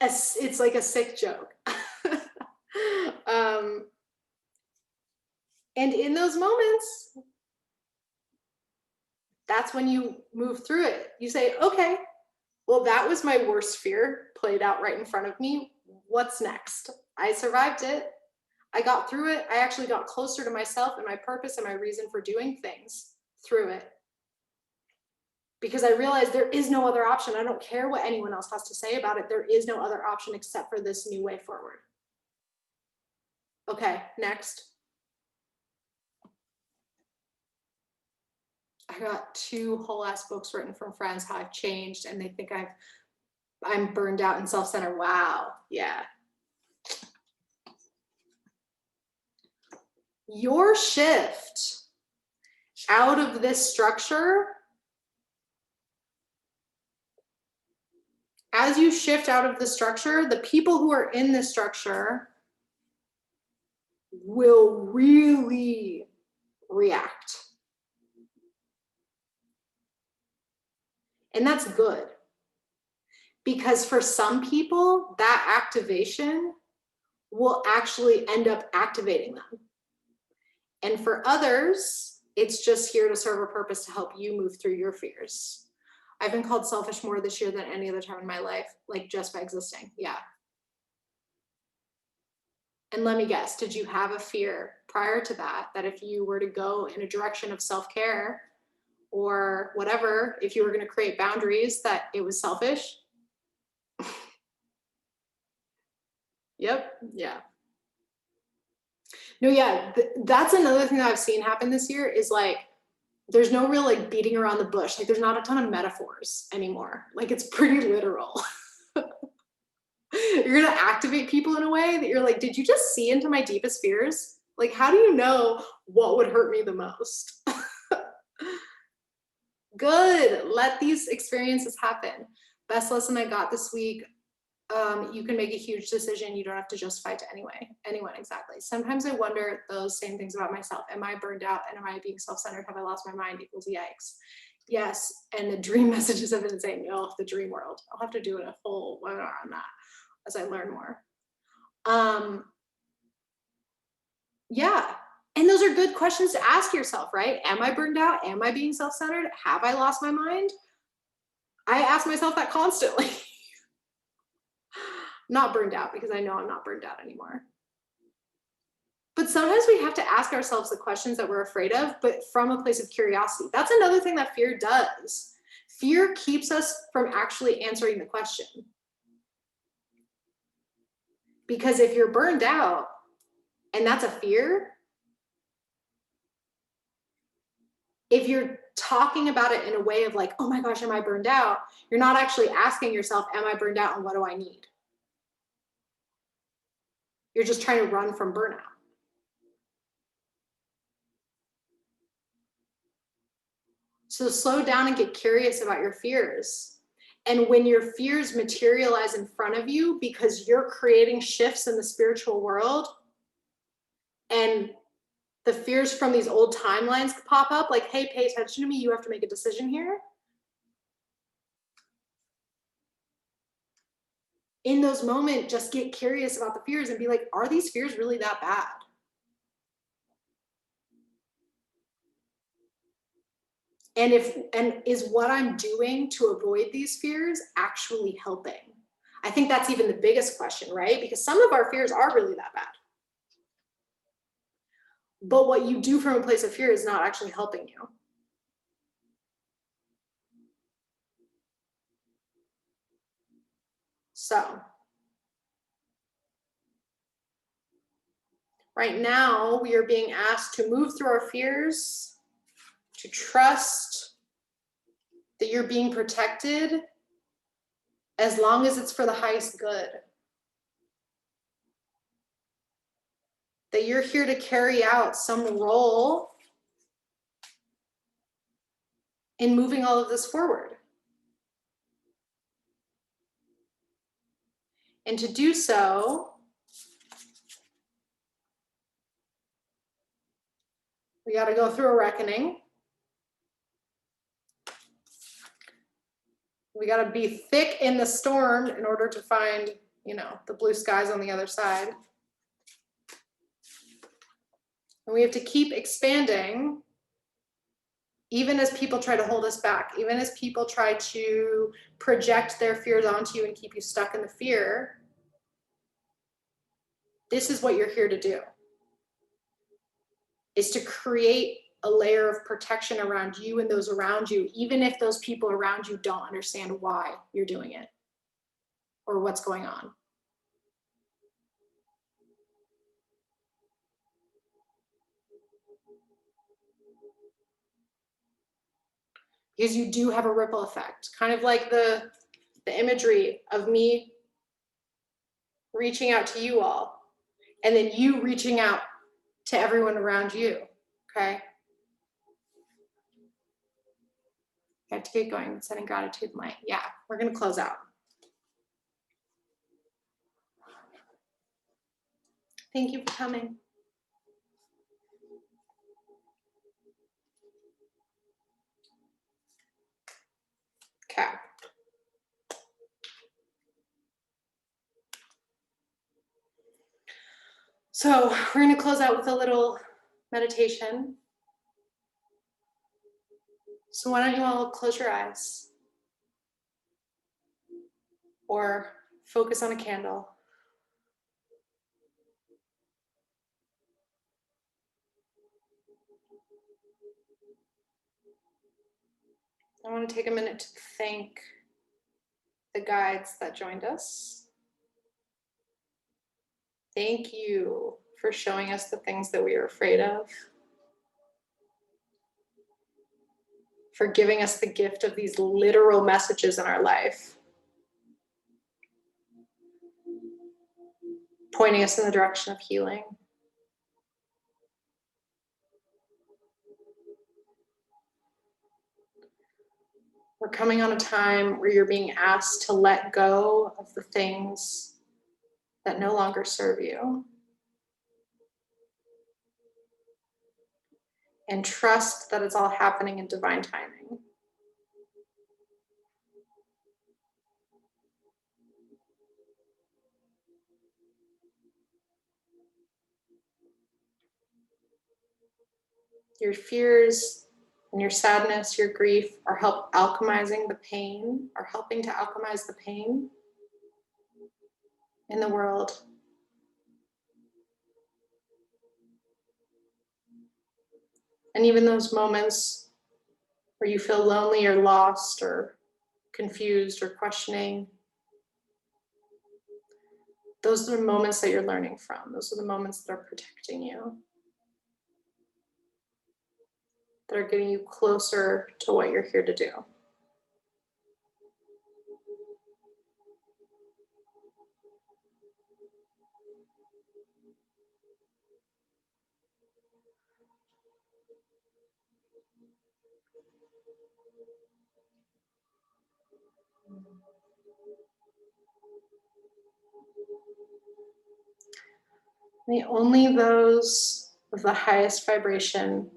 it's like a sick joke. And in those moments, that's when you move through it. You say, okay, well, that was my worst fear played out right in front of me. What's next? I survived it. I got through it. I actually got closer to myself and my purpose and my reason for doing things through it. Because I realized there is no other option. I don't care what anyone else has to say about it. There is no other option except for this new way forward. Okay, next. I got 2 whole ass books written from friends how I've changed, and they think I'm burned out and self-centered. Wow, yeah. Your shift out of this structure, as you shift out of the structure, the people who are in this structure will really react. And that's good. Because for some people, that activation will actually end up activating them. And for others, it's just here to serve a purpose to help you move through your fears. I've been called selfish more this year than any other time in my life, like just by existing. Yeah. And let me guess, did you have a fear prior to that, that if you were to go in a direction of self-care or whatever, if you were going to create boundaries, that it was selfish? Yep. Yeah. No, yeah, that's another thing that I've seen happen this year is like, there's no real like beating around the bush. Like there's not a ton of metaphors anymore. Like it's pretty literal. You're gonna activate people in a way that you're like, did you just see into my deepest fears? Like, how do you know what would hurt me the most? Good, let these experiences happen. Best lesson I got this week, you can make a huge decision. You don't have to justify to anyone exactly. Sometimes I wonder those same things about myself. Am I burned out and am I being self-centered? Have I lost my mind equals yikes? Yes, and the dream messages have been saying, oh, the dream world. I'll have to do a whole webinar on that as I learn more. Yeah, and those are good questions to ask yourself, right? Am I burned out? Am I being self-centered? Have I lost my mind? I ask myself that constantly. Not burned out, because I know I'm not burned out anymore. But sometimes we have to ask ourselves the questions that we're afraid of, but from a place of curiosity. That's another thing that fear does. Fear keeps us from actually answering the question. Because if you're burned out and that's a fear, if you're talking about it in a way of like, oh my gosh, am I burned out? You're not actually asking yourself, am I burned out and what do I need? You're just trying to run from burnout. So slow down and get curious about your fears. And when your fears materialize in front of you because you're creating shifts in the spiritual world, and the fears from these old timelines pop up, like, hey, pay attention to me, you have to make a decision here. In those moments, just get curious about the fears and be like, are these fears really that bad? And is what I'm doing to avoid these fears actually helping? I think that's even the biggest question, right? Because some of our fears are really that bad. But what you do from a place of fear is not actually helping you. So right now, we are being asked to move through our fears, to trust that you're being protected as long as it's for the highest good. That you're here to carry out some role in moving all of this forward. And to do so, we got to go through a reckoning. We got to be thick in the storm in order to find, the blue skies on the other side. And we have to keep expanding, even as people try to hold us back, even as people try to project their fears onto you and keep you stuck in the fear. This is what you're here to do, is to create a layer of protection around you and those around you, even if those people around you don't understand why you're doing it or what's going on. Because you do have a ripple effect, kind of like the imagery of me reaching out to you all, and then you reaching out to everyone around you, okay? I have to get going, setting gratitude light. Yeah, we're gonna close out. Thank you for coming. Okay. So we're gonna close out with a little meditation. So why don't you all close your eyes or focus on a candle. I want to take a minute to thank the guides that joined us. Thank you for showing us the things that we are afraid of, for giving us the gift of these literal messages in our life, pointing us in the direction of healing. We're coming on a time where you're being asked to let go of the things that no longer serve you. And trust that it's all happening in divine timing. Your fears and your sadness, your grief are helping to alchemize the pain in the world. And even those moments where you feel lonely or lost or confused or questioning, those are the moments that you're learning from. Those are the moments that are protecting you, that are getting you closer to what you're here to do. May only those of the highest vibration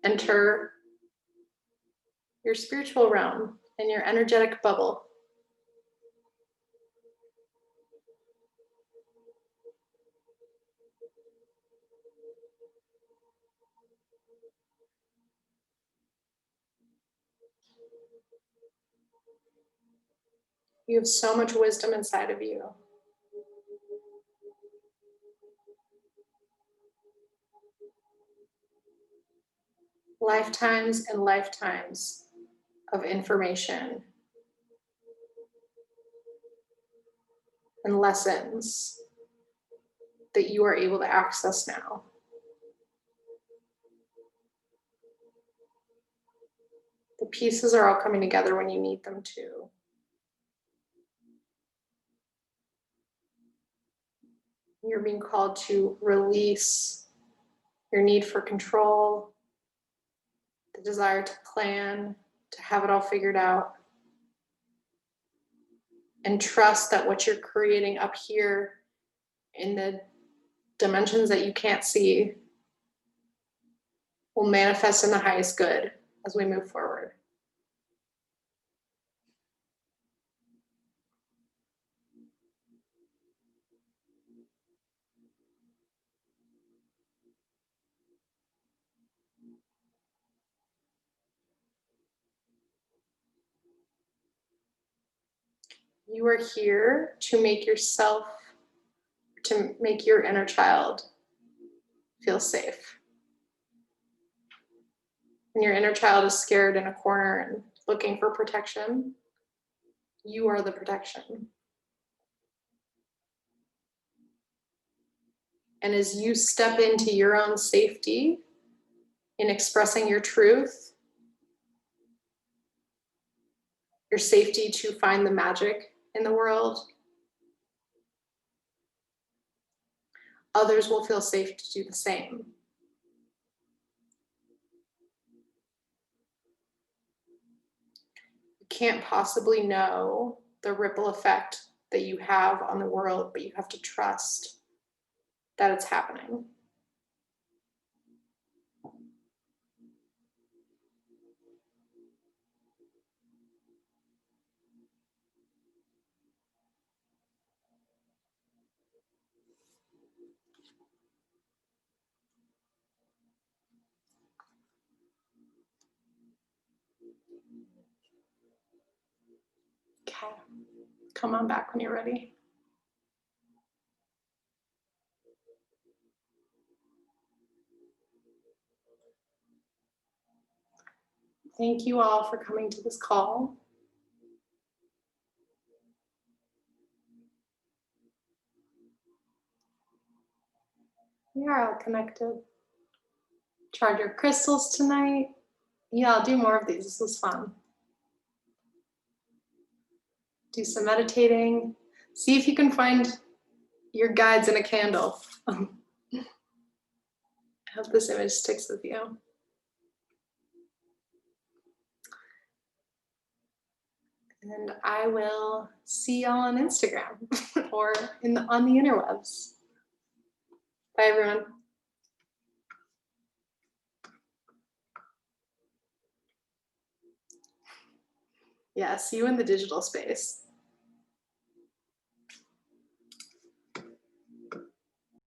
enter your spiritual realm and your energetic bubble. You have so much wisdom inside of you. lifetimes and lifetimes of information and lessons that you are able to access now. The pieces are all coming together when you need them to. You're being called to release your need for control, the desire to plan, to have it all figured out, and trust that what you're creating up here in the dimensions that you can't see will manifest in the highest good as we move forward. You are here to make yourself, to make your inner child feel safe. When your inner child is scared in a corner and looking for protection, you are the protection. And as you step into your own safety in expressing your truth, your safety to find the magic in the world, others will feel safe to do the same. You can't possibly know the ripple effect that you have on the world, but you have to trust that it's happening. Okay, come on back when you're ready. Thank you all for coming to this call. We are all connected. Charge your crystals tonight. Yeah, I'll do more of these. This was fun. Do some meditating. See if you can find your guides in a candle. I hope this image sticks with you. And I will see y'all on Instagram or on the interwebs. Bye, everyone. Yeah, see you in the digital space.